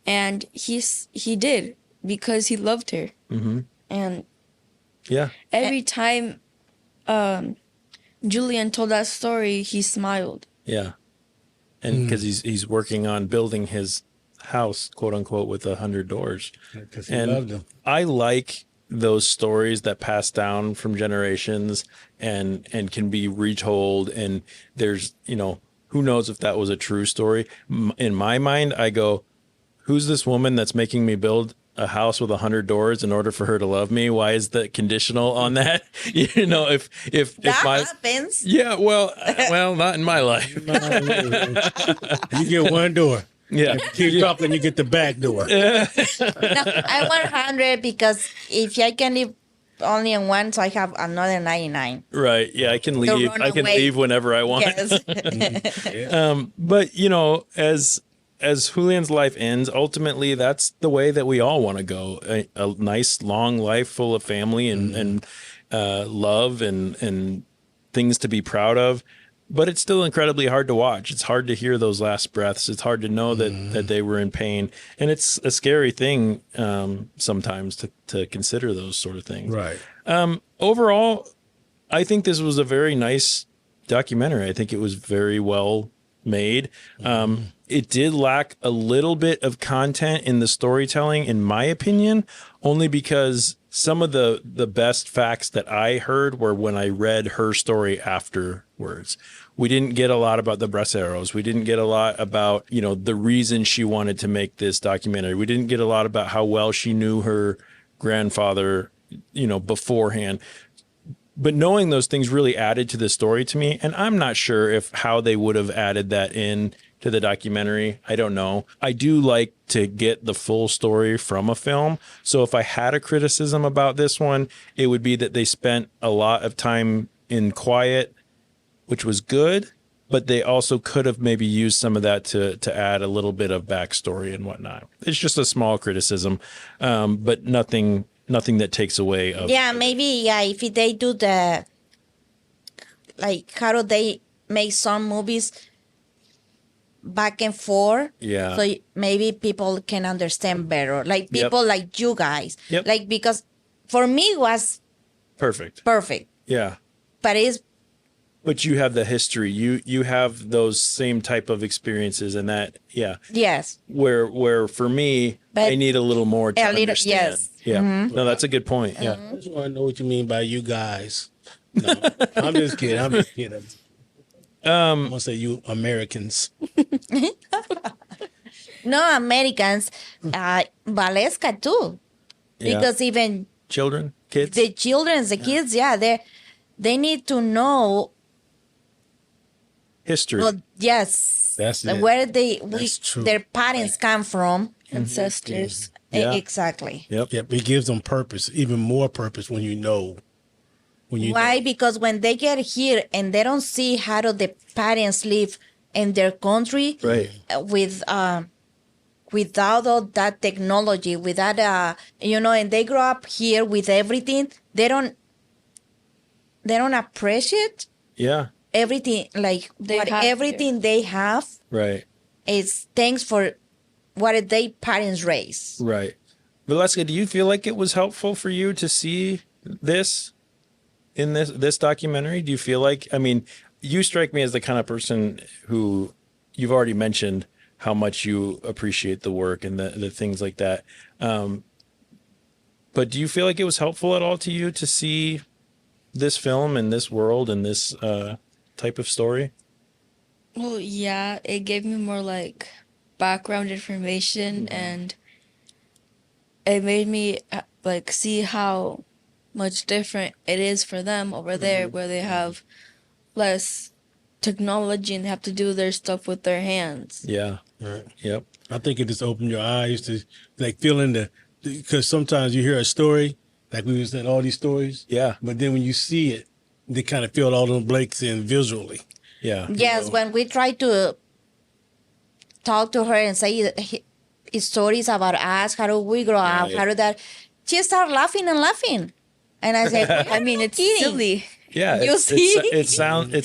G: And he did, because he loved her.
B: Mm-hmm.
G: And
B: Yeah.
G: every time Julián told that story, he smiled.
B: Yeah. And because he's working on building his house, quote unquote, with 100 doors.
C: Because he loved them.
B: I like those stories that pass down from generations and can be retold. And there's, who knows if that was a true story. In my mind, I go, who's this woman that's making me build a house with 100 doors in order for her to love me? Why is that conditional on that? If
A: That happens.
B: Yeah, well, not in my life.
C: You get one door.
B: Yeah.
C: Keep talking, you get the back door.
A: No, I want 100 because if I can live only in one, so I have another 99.
B: Right. Yeah, I can leave.
A: run
B: I can
A: away.
B: leave whenever I want.
A: Yes.
B: But as Julian's life ends, ultimately that's the way that we all want to go. A nice long life full of family and love and things to be proud of. But it's still incredibly hard to watch. It's hard to hear those last breaths. It's hard to know that they were in pain. And it's a scary thing sometimes to consider those sort of things.
C: Right.
B: Overall, I think this was a very nice documentary. I think it was very well made. It did lack a little bit of content in the storytelling, in my opinion, only because some of the best facts that I heard were when I read her story afterwards. We didn't get a lot about the braceros. We didn't get a lot about, the reason she wanted to make this documentary. We didn't get a lot about how well she knew her grandfather, beforehand. But knowing those things really added to the story to me. And I'm not sure how they would have added that in to the documentary. I don't know. I do like to get the full story from a film. So if I had a criticism about this one, it would be that they spent a lot of time in quiet, which was good, but they also could have maybe used some of that to add a little bit of backstory and whatnot. It's just a small criticism, but nothing that takes away of.
A: Yeah, maybe, if they do how do they make some movies back and forth?
B: Yeah.
A: So maybe people can understand better. Like people like you guys.
B: Yep.
A: Like, because for me it was
B: Perfect. Yeah.
A: But
B: But you have the history. You have those same type of experiences, and that,
A: yes.
B: Where for me,
A: But
B: I need a little more to understand.
A: yes.
B: Yeah. No, that's a good point. Yeah.
C: I just want to know what you mean by you guys. No, I'm just kidding. I'm going to say you Americans.
A: No, Americans, Valeska too.
B: Yeah.
A: Because even
B: Children, kids.
A: the children, the kids, they need to know.
B: History.
A: Well, yes,
C: That's it.
A: where
C: That's true.
A: their parents come from.
G: Ancestors.
B: Yeah.
A: Exactly.
B: Yep.
C: Yep, it gives them purpose, even more purpose when you know.
A: Why? Because when they get here and they don't see how do the parents live in their country,
B: Right.
A: Without all that technology, without and they grow up here with everything, they don't appreciate
B: Yeah.
A: everything, like everything they have
B: Right.
A: is thanks for what they parents raise.
B: Right. Valeska, do you feel like it was helpful for you to see this in this documentary? Do you feel like, you strike me as the kind of person who, you've already mentioned how much you appreciate the work and the things like that. But do you feel like it was helpful at all to you to see this film and this world and this type of story?
G: Well, yeah, it gave me more background information, and it made me see how much different it is for them over there, where they have less technology and they have to do their stuff with their hands.
B: Yeah.
C: Right.
B: Yep.
C: I think it just opened your eyes to feeling because sometimes you hear a story, like we was saying all these stories.
B: Yeah.
C: But then when you see it, they kind of filled all those blanks in visually.
B: Yeah.
A: Yes, when we try to talk to her and say stories about us, how do we grow up, how do that, she started laughing and laughing. And I said,
G: I mean, it's silly.
B: Yeah,
A: You see?
B: it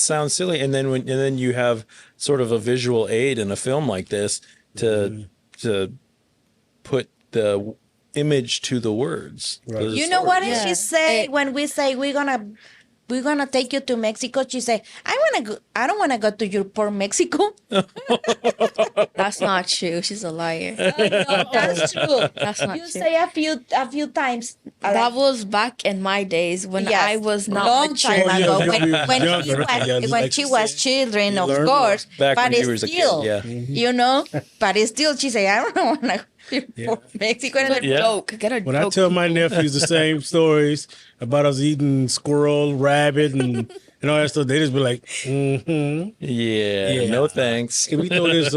B: sounds silly, and then you have sort of a visual aid in a film like this to put the image to the words.
C: Right.
B: to the
A: you know what
B: story.
A: did she say when we say we're gonna take you to Mexico? She said, I don't wanna go to your poor Mexico.
G: That's not true. She's a liar.
A: That's true.
G: That's not
A: You
G: true.
A: say a few times.
G: That was back in my days when
A: Yes,
G: I was not
A: long
G: mature.
A: time ago.
C: Yeah,
A: When she was children, of
C: learned
A: course.
B: Back
A: but
B: when she was a kid,
A: still,
B: yeah.
A: you know. But it's still, she say, I don't want to go to Mexico.
G: Get a
B: Yeah.
G: joke. Get a
C: When I
G: joke.
C: tell my nephews the same stories about us eating squirrel, rabbit, and all that stuff, they just be like, mm-hmm.
B: Yeah, no thanks.
C: Can we throw this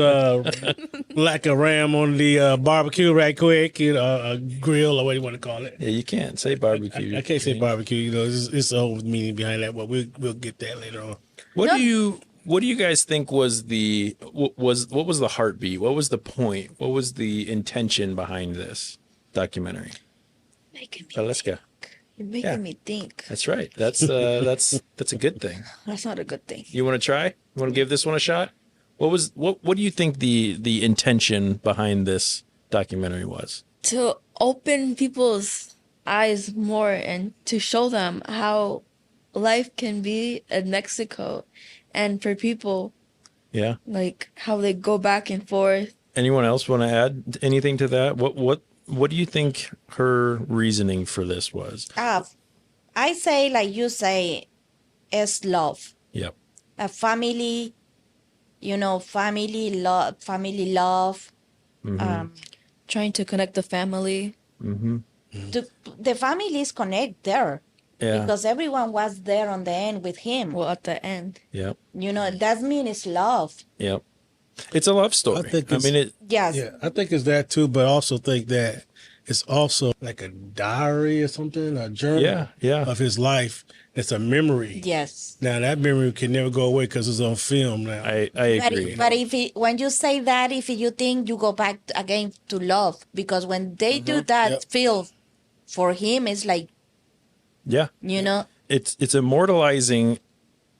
C: like a ram on the barbecue right quick, a grill or what you want to call it?
B: Yeah, you can't say barbecue.
C: I can't say barbecue. You know, it's a whole meaning behind that, but we'll get that later on.
B: What do you guys think was what was the heartbeat? What was the point? What was the intention behind this documentary?
G: Making me
B: Valeska.
G: You're making
B: Yeah.
G: me think.
B: That's right. That's a good thing.
G: That's not a good thing.
B: You want to try? You want to give this one a shot? What do you think the intention behind this documentary was?
G: To open people's eyes more and to show them how life can be in Mexico, and for people
B: Yeah.
G: like how they go back and forth.
B: Anyone else want to add anything to that? What do you think her reasoning for this was?
A: I say, like you say, is love.
B: Yep.
A: A family, family love.
G: Trying to connect the family.
A: The families connect there.
B: Yeah.
A: Because everyone was there on the end with him.
G: Well, at the end.
B: Yep.
A: That means it's love.
B: Yep. It's a love story.
C: I think it's-
A: Yes.
C: Yeah, I think it's that too, but I also think that it's also like a diary or something, a journal of his life. It's a memory.
A: Yes.
C: Now that memory can never go away because it's on film now.
B: I agree.
A: But when you say that, if you think, you go back again to love, because when they do that feel for him, it's like,
B: Yeah. It's immortalizing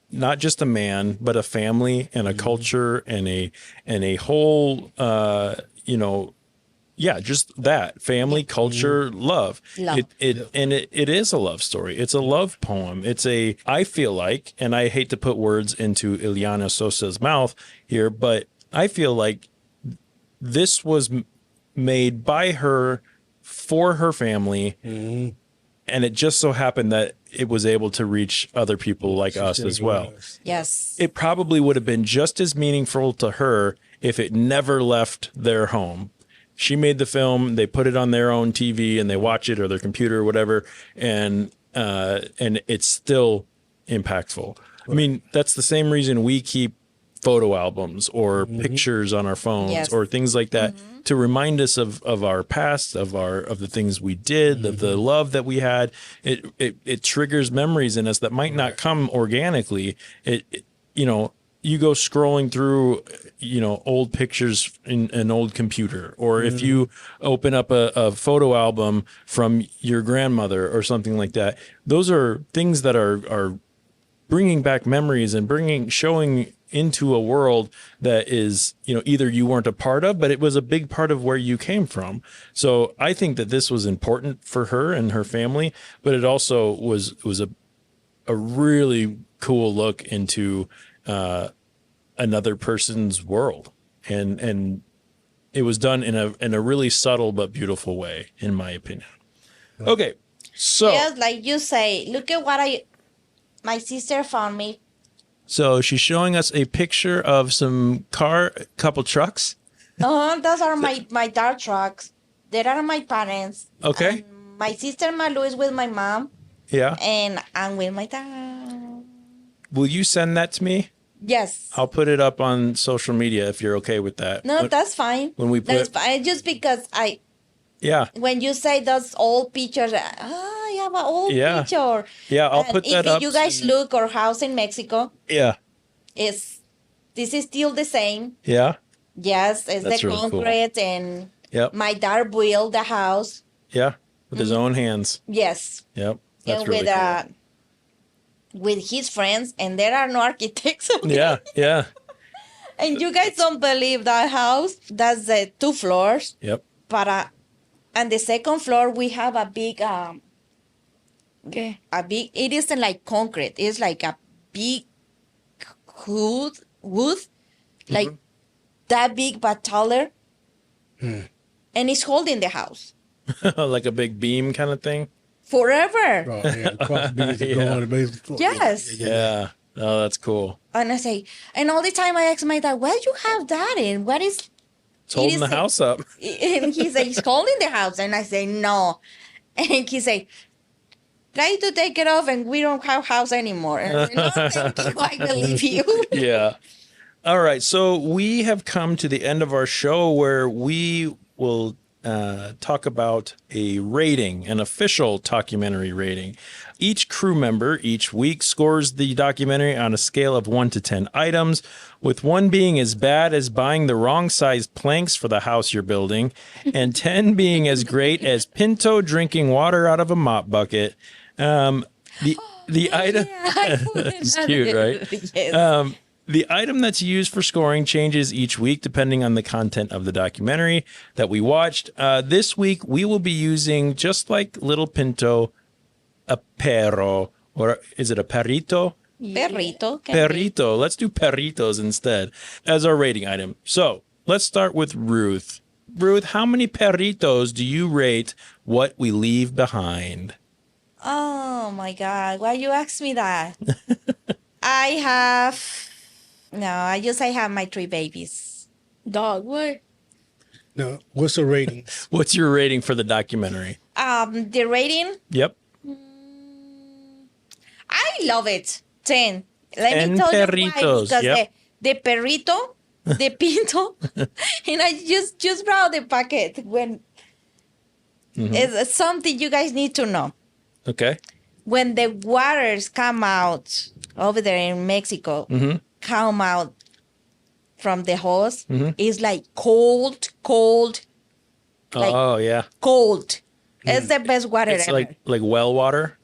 B: not just a man, but a family and a culture and a whole just that family, culture, love. It is a love story. It's a love poem. I feel like, and I hate to put words into Ileana Sosa's mouth here, but I feel like this was made by her for her family. Mm-hmm. And it just so happened that it was able to reach other people like us as well.
A: yes.
B: It probably would have been just as meaningful to her if it never left their home. She made the film, they put it on their own TV and they watch it or their computer or whatever, and it's still impactful. Right. I mean, that's the same reason we keep photo albums or pictures on our phones or things like that to remind us of our past, of the things we did, of the love that we had. It triggers memories in us that might not come organically. You go scrolling through, old pictures in an old computer, or if you open up a photo album from your grandmother or something like that, those are things that are bringing back memories and showing into a world that is, either you weren't a part of, but it was a big part of where you came from. So I think that this was important for her and her family, but it also was a really cool look into another person's world, and it was done in a really subtle but beautiful way, in my opinion. Okay, so
A: yes, like you say, look at what my sister found me.
B: So she's showing us a picture of some couple trucks.
A: Those are my dart trucks. They are my parents.
B: Okay.
A: My sister Malu is with my mom.
B: Yeah.
A: And I'm with my dad.
B: Will you send that to me?
A: Yes.
B: I'll put it up on social media if you're okay with that.
A: No, that's fine.
B: When we
A: that's fine. Just because when you say those old pictures, yeah, have an old
B: Yeah.
A: picture.
B: Yeah, I'll
A: And
B: put that
A: if
B: up.
A: you guys look, our house in Mexico
B: Yeah.
A: this is still the same.
B: Yeah.
A: Yes, it's
B: That's
A: the
B: really cool.
A: concrete, and
B: Yep.
A: my dad built the house.
B: Yeah. With his own hands.
A: Yes,
B: Yep. That's
A: and
B: really cool.
A: with his friends, and there are no architects. Okay?
B: Yeah. Yeah.
A: And you guys don't believe that house. That's the 2 floors.
B: Yep.
A: But on the second floor we have a big
G: Okay.
A: it isn't like concrete. It's like a big wood, like that big but taller, and it's holding the house
B: Like a big beam kind of thing.
A: forever.
C: Oh, yeah, the cross beams that go on the basement floor.
A: Yes.
B: Yeah. Oh, that's cool.
A: And I say, and all the time I ask my dad, why do you have that in? What is?
B: It's holding the
A: is-
B: house up.
A: And he says, he's holding the house. And I say, no. And he say, try to take it off and we don't have house anymore. And I say, no, thank you. I believe you.
B: Yeah. All right. So we have come to the end of our show where we will talk about a rating, an official documentary rating. Each crew member each week scores the documentary on a scale of 1 to 10 items, with 1 being as bad as buying the wrong size planks for the house you're building, and 10 being as great as Pinto drinking water out of a mop bucket. The item it's cute, right?
A: Yes.
B: The item that's used for scoring changes each week depending on the content of the documentary that we watched. This week, we will be using, just like Little Pinto, a perro, or is it a perrito?
A: Perrito.
B: Perrito. Let's do perritos instead as our rating item. So let's start with Ruth. Ruth, how many perritos do you rate What We Leave Behind?
A: Oh my God. Why you ask me that? I have my 3 babies.
G: Dog, what?
C: No, what's the rating?
B: What's your rating for the documentary?
A: The rating,
B: Yep.
A: I love it. 10. Let
B: 10
A: me tell you why.
B: perritos,
A: Because
B: yep.
A: the perrito, the pinto, and I just brought the packet when it's something you guys need to know.
B: Okay.
A: When the waters come out over there in Mexico, come out from the hose, it's like cold, like
B: Oh, yeah.
A: cold. It's the best water
B: It's
A: ever.
B: like well water.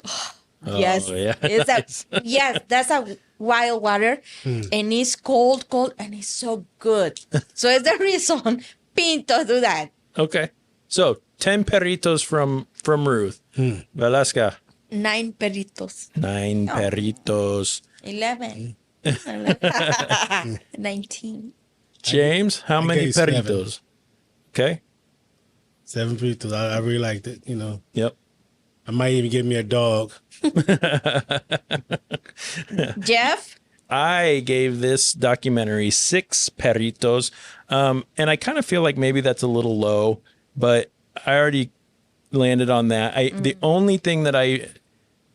A: Yes,
B: Oh, yeah.
A: it's yes, that's a wild water, and it's cold, and it's so good. So it's the reason Pinto do that.
B: Okay. So 10 perritos from Ruth. Valeska.
G: 9 perritos.
B: 9 perritos.
A: 11.
G: 19.
B: James, how
C: I
B: many
C: gave 7.
B: perritos? Okay.
C: 7 people. I really liked it. You know,
B: Yep.
C: I might even give me a dog.
A: Jeff,
B: I gave this documentary 6 perritos. And I kind of feel like maybe that's a little low, but I already landed on that. The only thing that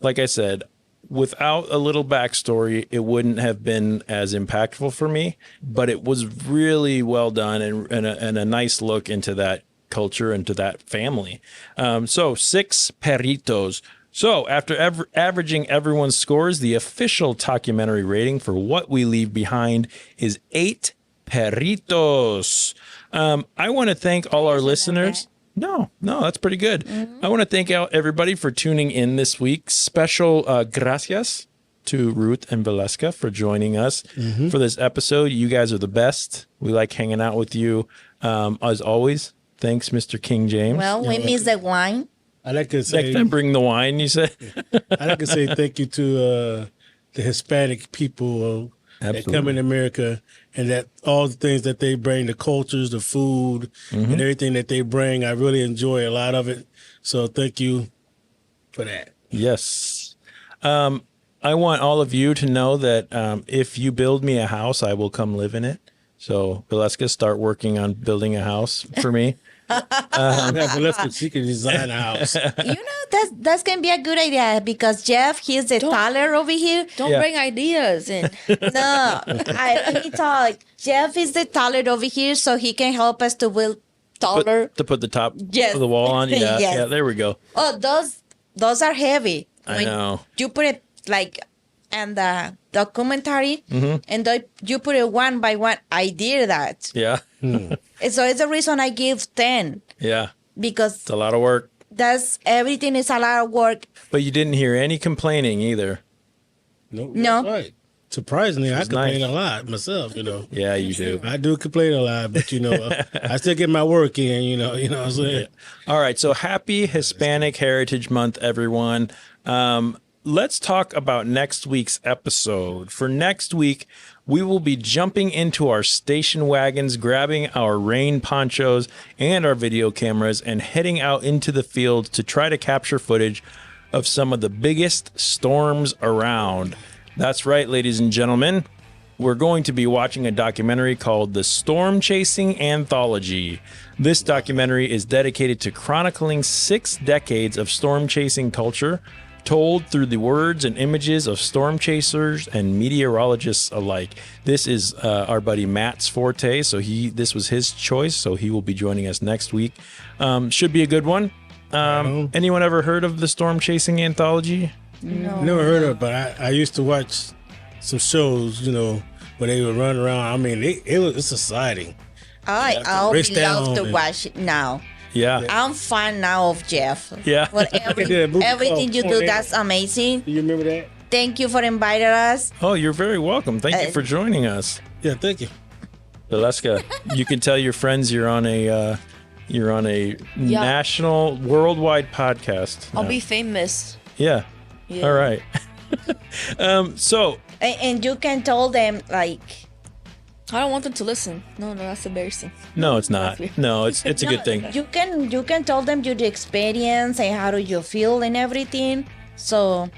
B: like I said, without a little backstory, it wouldn't have been as impactful for me, but it was really well done and a nice look into that culture and to that family. So 6 perritos. So after averaging everyone's scores, the official documentary rating for What We Leave Behind is 8 perritos. I want to thank all our listeners. No, that's pretty good. I want to thank everybody for tuning in this week. Special gracias to Ruth and Valeska for joining us for this episode. You guys are the best. We like hanging out with you. As always, thanks, Mr. King James.
A: well, we miss the wine.
C: I like to say.
B: Next time, bring the wine, you said?
C: I like to say thank you to the Hispanic people that come in America, and that all the things that they bring, the cultures, the food, and everything that they bring. I really enjoy a lot of it. So thank you for that.
B: Yes. I want all of you to know that if you build me a house, I will come live in it. So Valeska, start working on building a house for me.
C: Valeska, she can design a house.
A: You know, that's gonna be a good idea because Jeff, he's the taller over here.
G: Don't bring ideas in.
A: No, let me talk. Jeff is the taller over here, so he can help us to build taller.
B: To put the top
A: Yes.
B: of the wall on? Yeah,
A: Yes.
B: yeah, there we go.
A: Oh, those are heavy.
B: I know.
A: You put it like in the documentary,
B: Mm-hmm.
A: and you put it one by one. I did that.
B: Yeah.
A: And so it's the reason I give 10,
B: Yeah.
A: because
B: It's a lot of work.
A: everything is a lot of work.
B: But you didn't hear any complaining either.
C: No.
A: No.
C: That's right. Surprisingly, I
B: was
C: complain
B: nice.
C: a lot myself,
B: Yeah, you do.
C: I do complain a lot, but, I still get my work in, you know what I'm saying?
B: All right. So happy Hispanic Heritage Month, everyone. Let's talk about next week's episode. For next week, we will be jumping into our station wagons, grabbing our rain ponchos and our video cameras, and heading out into the fields to try to capture footage of some of the biggest storms around. That's right, ladies and gentlemen. We're going to be watching a documentary called The Storm Chasing Anthology. This documentary is dedicated to chronicling 6 decades of storm chasing culture, told through the words and images of storm chasers and meteorologists alike. This is our buddy Matt's forte, so this was his choice, so he will be joining us next week. Should be a good one. Anyone ever heard of The Storm Chasing Anthology?
A: No.
C: Never heard of it, but I used to watch some shows, where they would run around. I mean, it's exciting.
A: I would
C: race
A: love
C: down
A: to
C: and-
A: watch it now.
B: Yeah.
A: I'm fan now of Jeff.
B: Yeah.
A: For
C: did a movie
A: everything
C: called
A: you do,
C: Poignant.
A: that's amazing.
C: Do you remember that?
A: Thank you for inviting us.
B: Oh, you're very welcome. Thank you for joining us.
C: Yeah, thank you.
B: Valeska, you can tell your friends you're on a national, worldwide podcast.
G: I'll
B: now.
G: be famous.
B: Yeah.
G: Yeah.
B: All right. So
A: And you can tell them, like,
G: I don't want them to listen. No, that's embarrassing.
B: no, it's not. No, it's a good thing.
A: you can tell them your experience and how do you feel and everything. So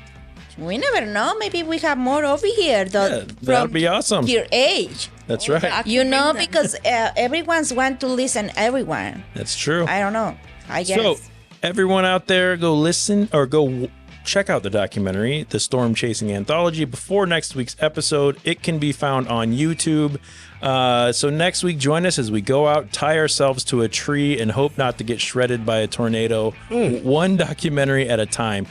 A: we never know. Maybe we have more over here
B: That'd
A: from
B: be awesome.
A: your age.
B: That's
G: I
B: right.
G: can
A: You know,
G: bring them.
A: because everyone's want to listen. Everyone.
B: That's true.
A: I don't know. I guess.
B: So, everyone out there, go listen or check out the documentary, The Storm Chasing Anthology, before next week's episode. It can be found on YouTube. So next week, join us as we go out, tie ourselves to a tree, and hope not to get shredded by a tornado, one documentary at a time.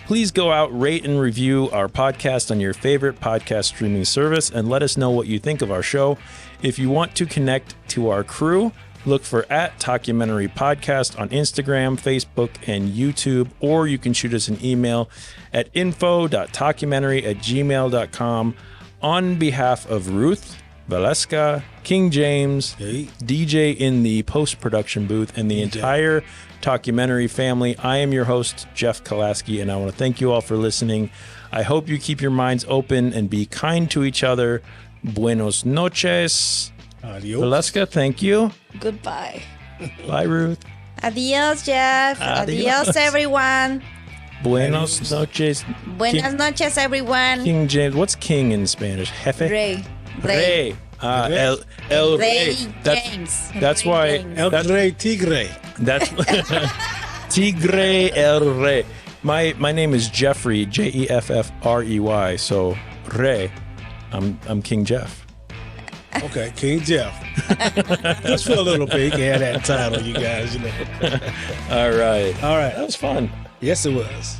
B: Please go out, rate and review our podcast on your favorite podcast streaming service, and let us know what you think of our show. If you want to connect to our crew, look for @Talkumentary Podcast on Instagram, Facebook, and YouTube, or you can shoot us an email at info.talkumentary@gmail.com. On behalf of Ruth, Valeska, King James,
C: Hey.
B: DJ in the post-production booth, and the entire Talkumentary family, I am your host, Jeff Kolaski, and I want to thank you all for listening. I hope you keep your minds open and be kind to each other. Buenos noches.
C: Adios.
B: Valeska, thank you.
G: Goodbye.
B: Bye, Ruth.
A: Adios, Jeff.
B: Adios.
A: Adios, everyone.
B: Buenos noches.
A: Buenas noches, everyone.
B: King James. What's king in Spanish? Jefe?
G: Rey.
B: Rey. El
A: Rey
B: Rey.
A: James.
B: That's
A: Rey
B: why.
A: James.
C: El
B: That's,
C: Rey Tigre.
B: that's Tigre El Rey. My name is Jeffrey, Jeffrey. So Rey. I'm King Jeff.
C: Okay, King Jeff. Just for a little bit, you can have that title, you guys.
B: All right.
C: All right.
B: That was fun.
C: Yes, it was.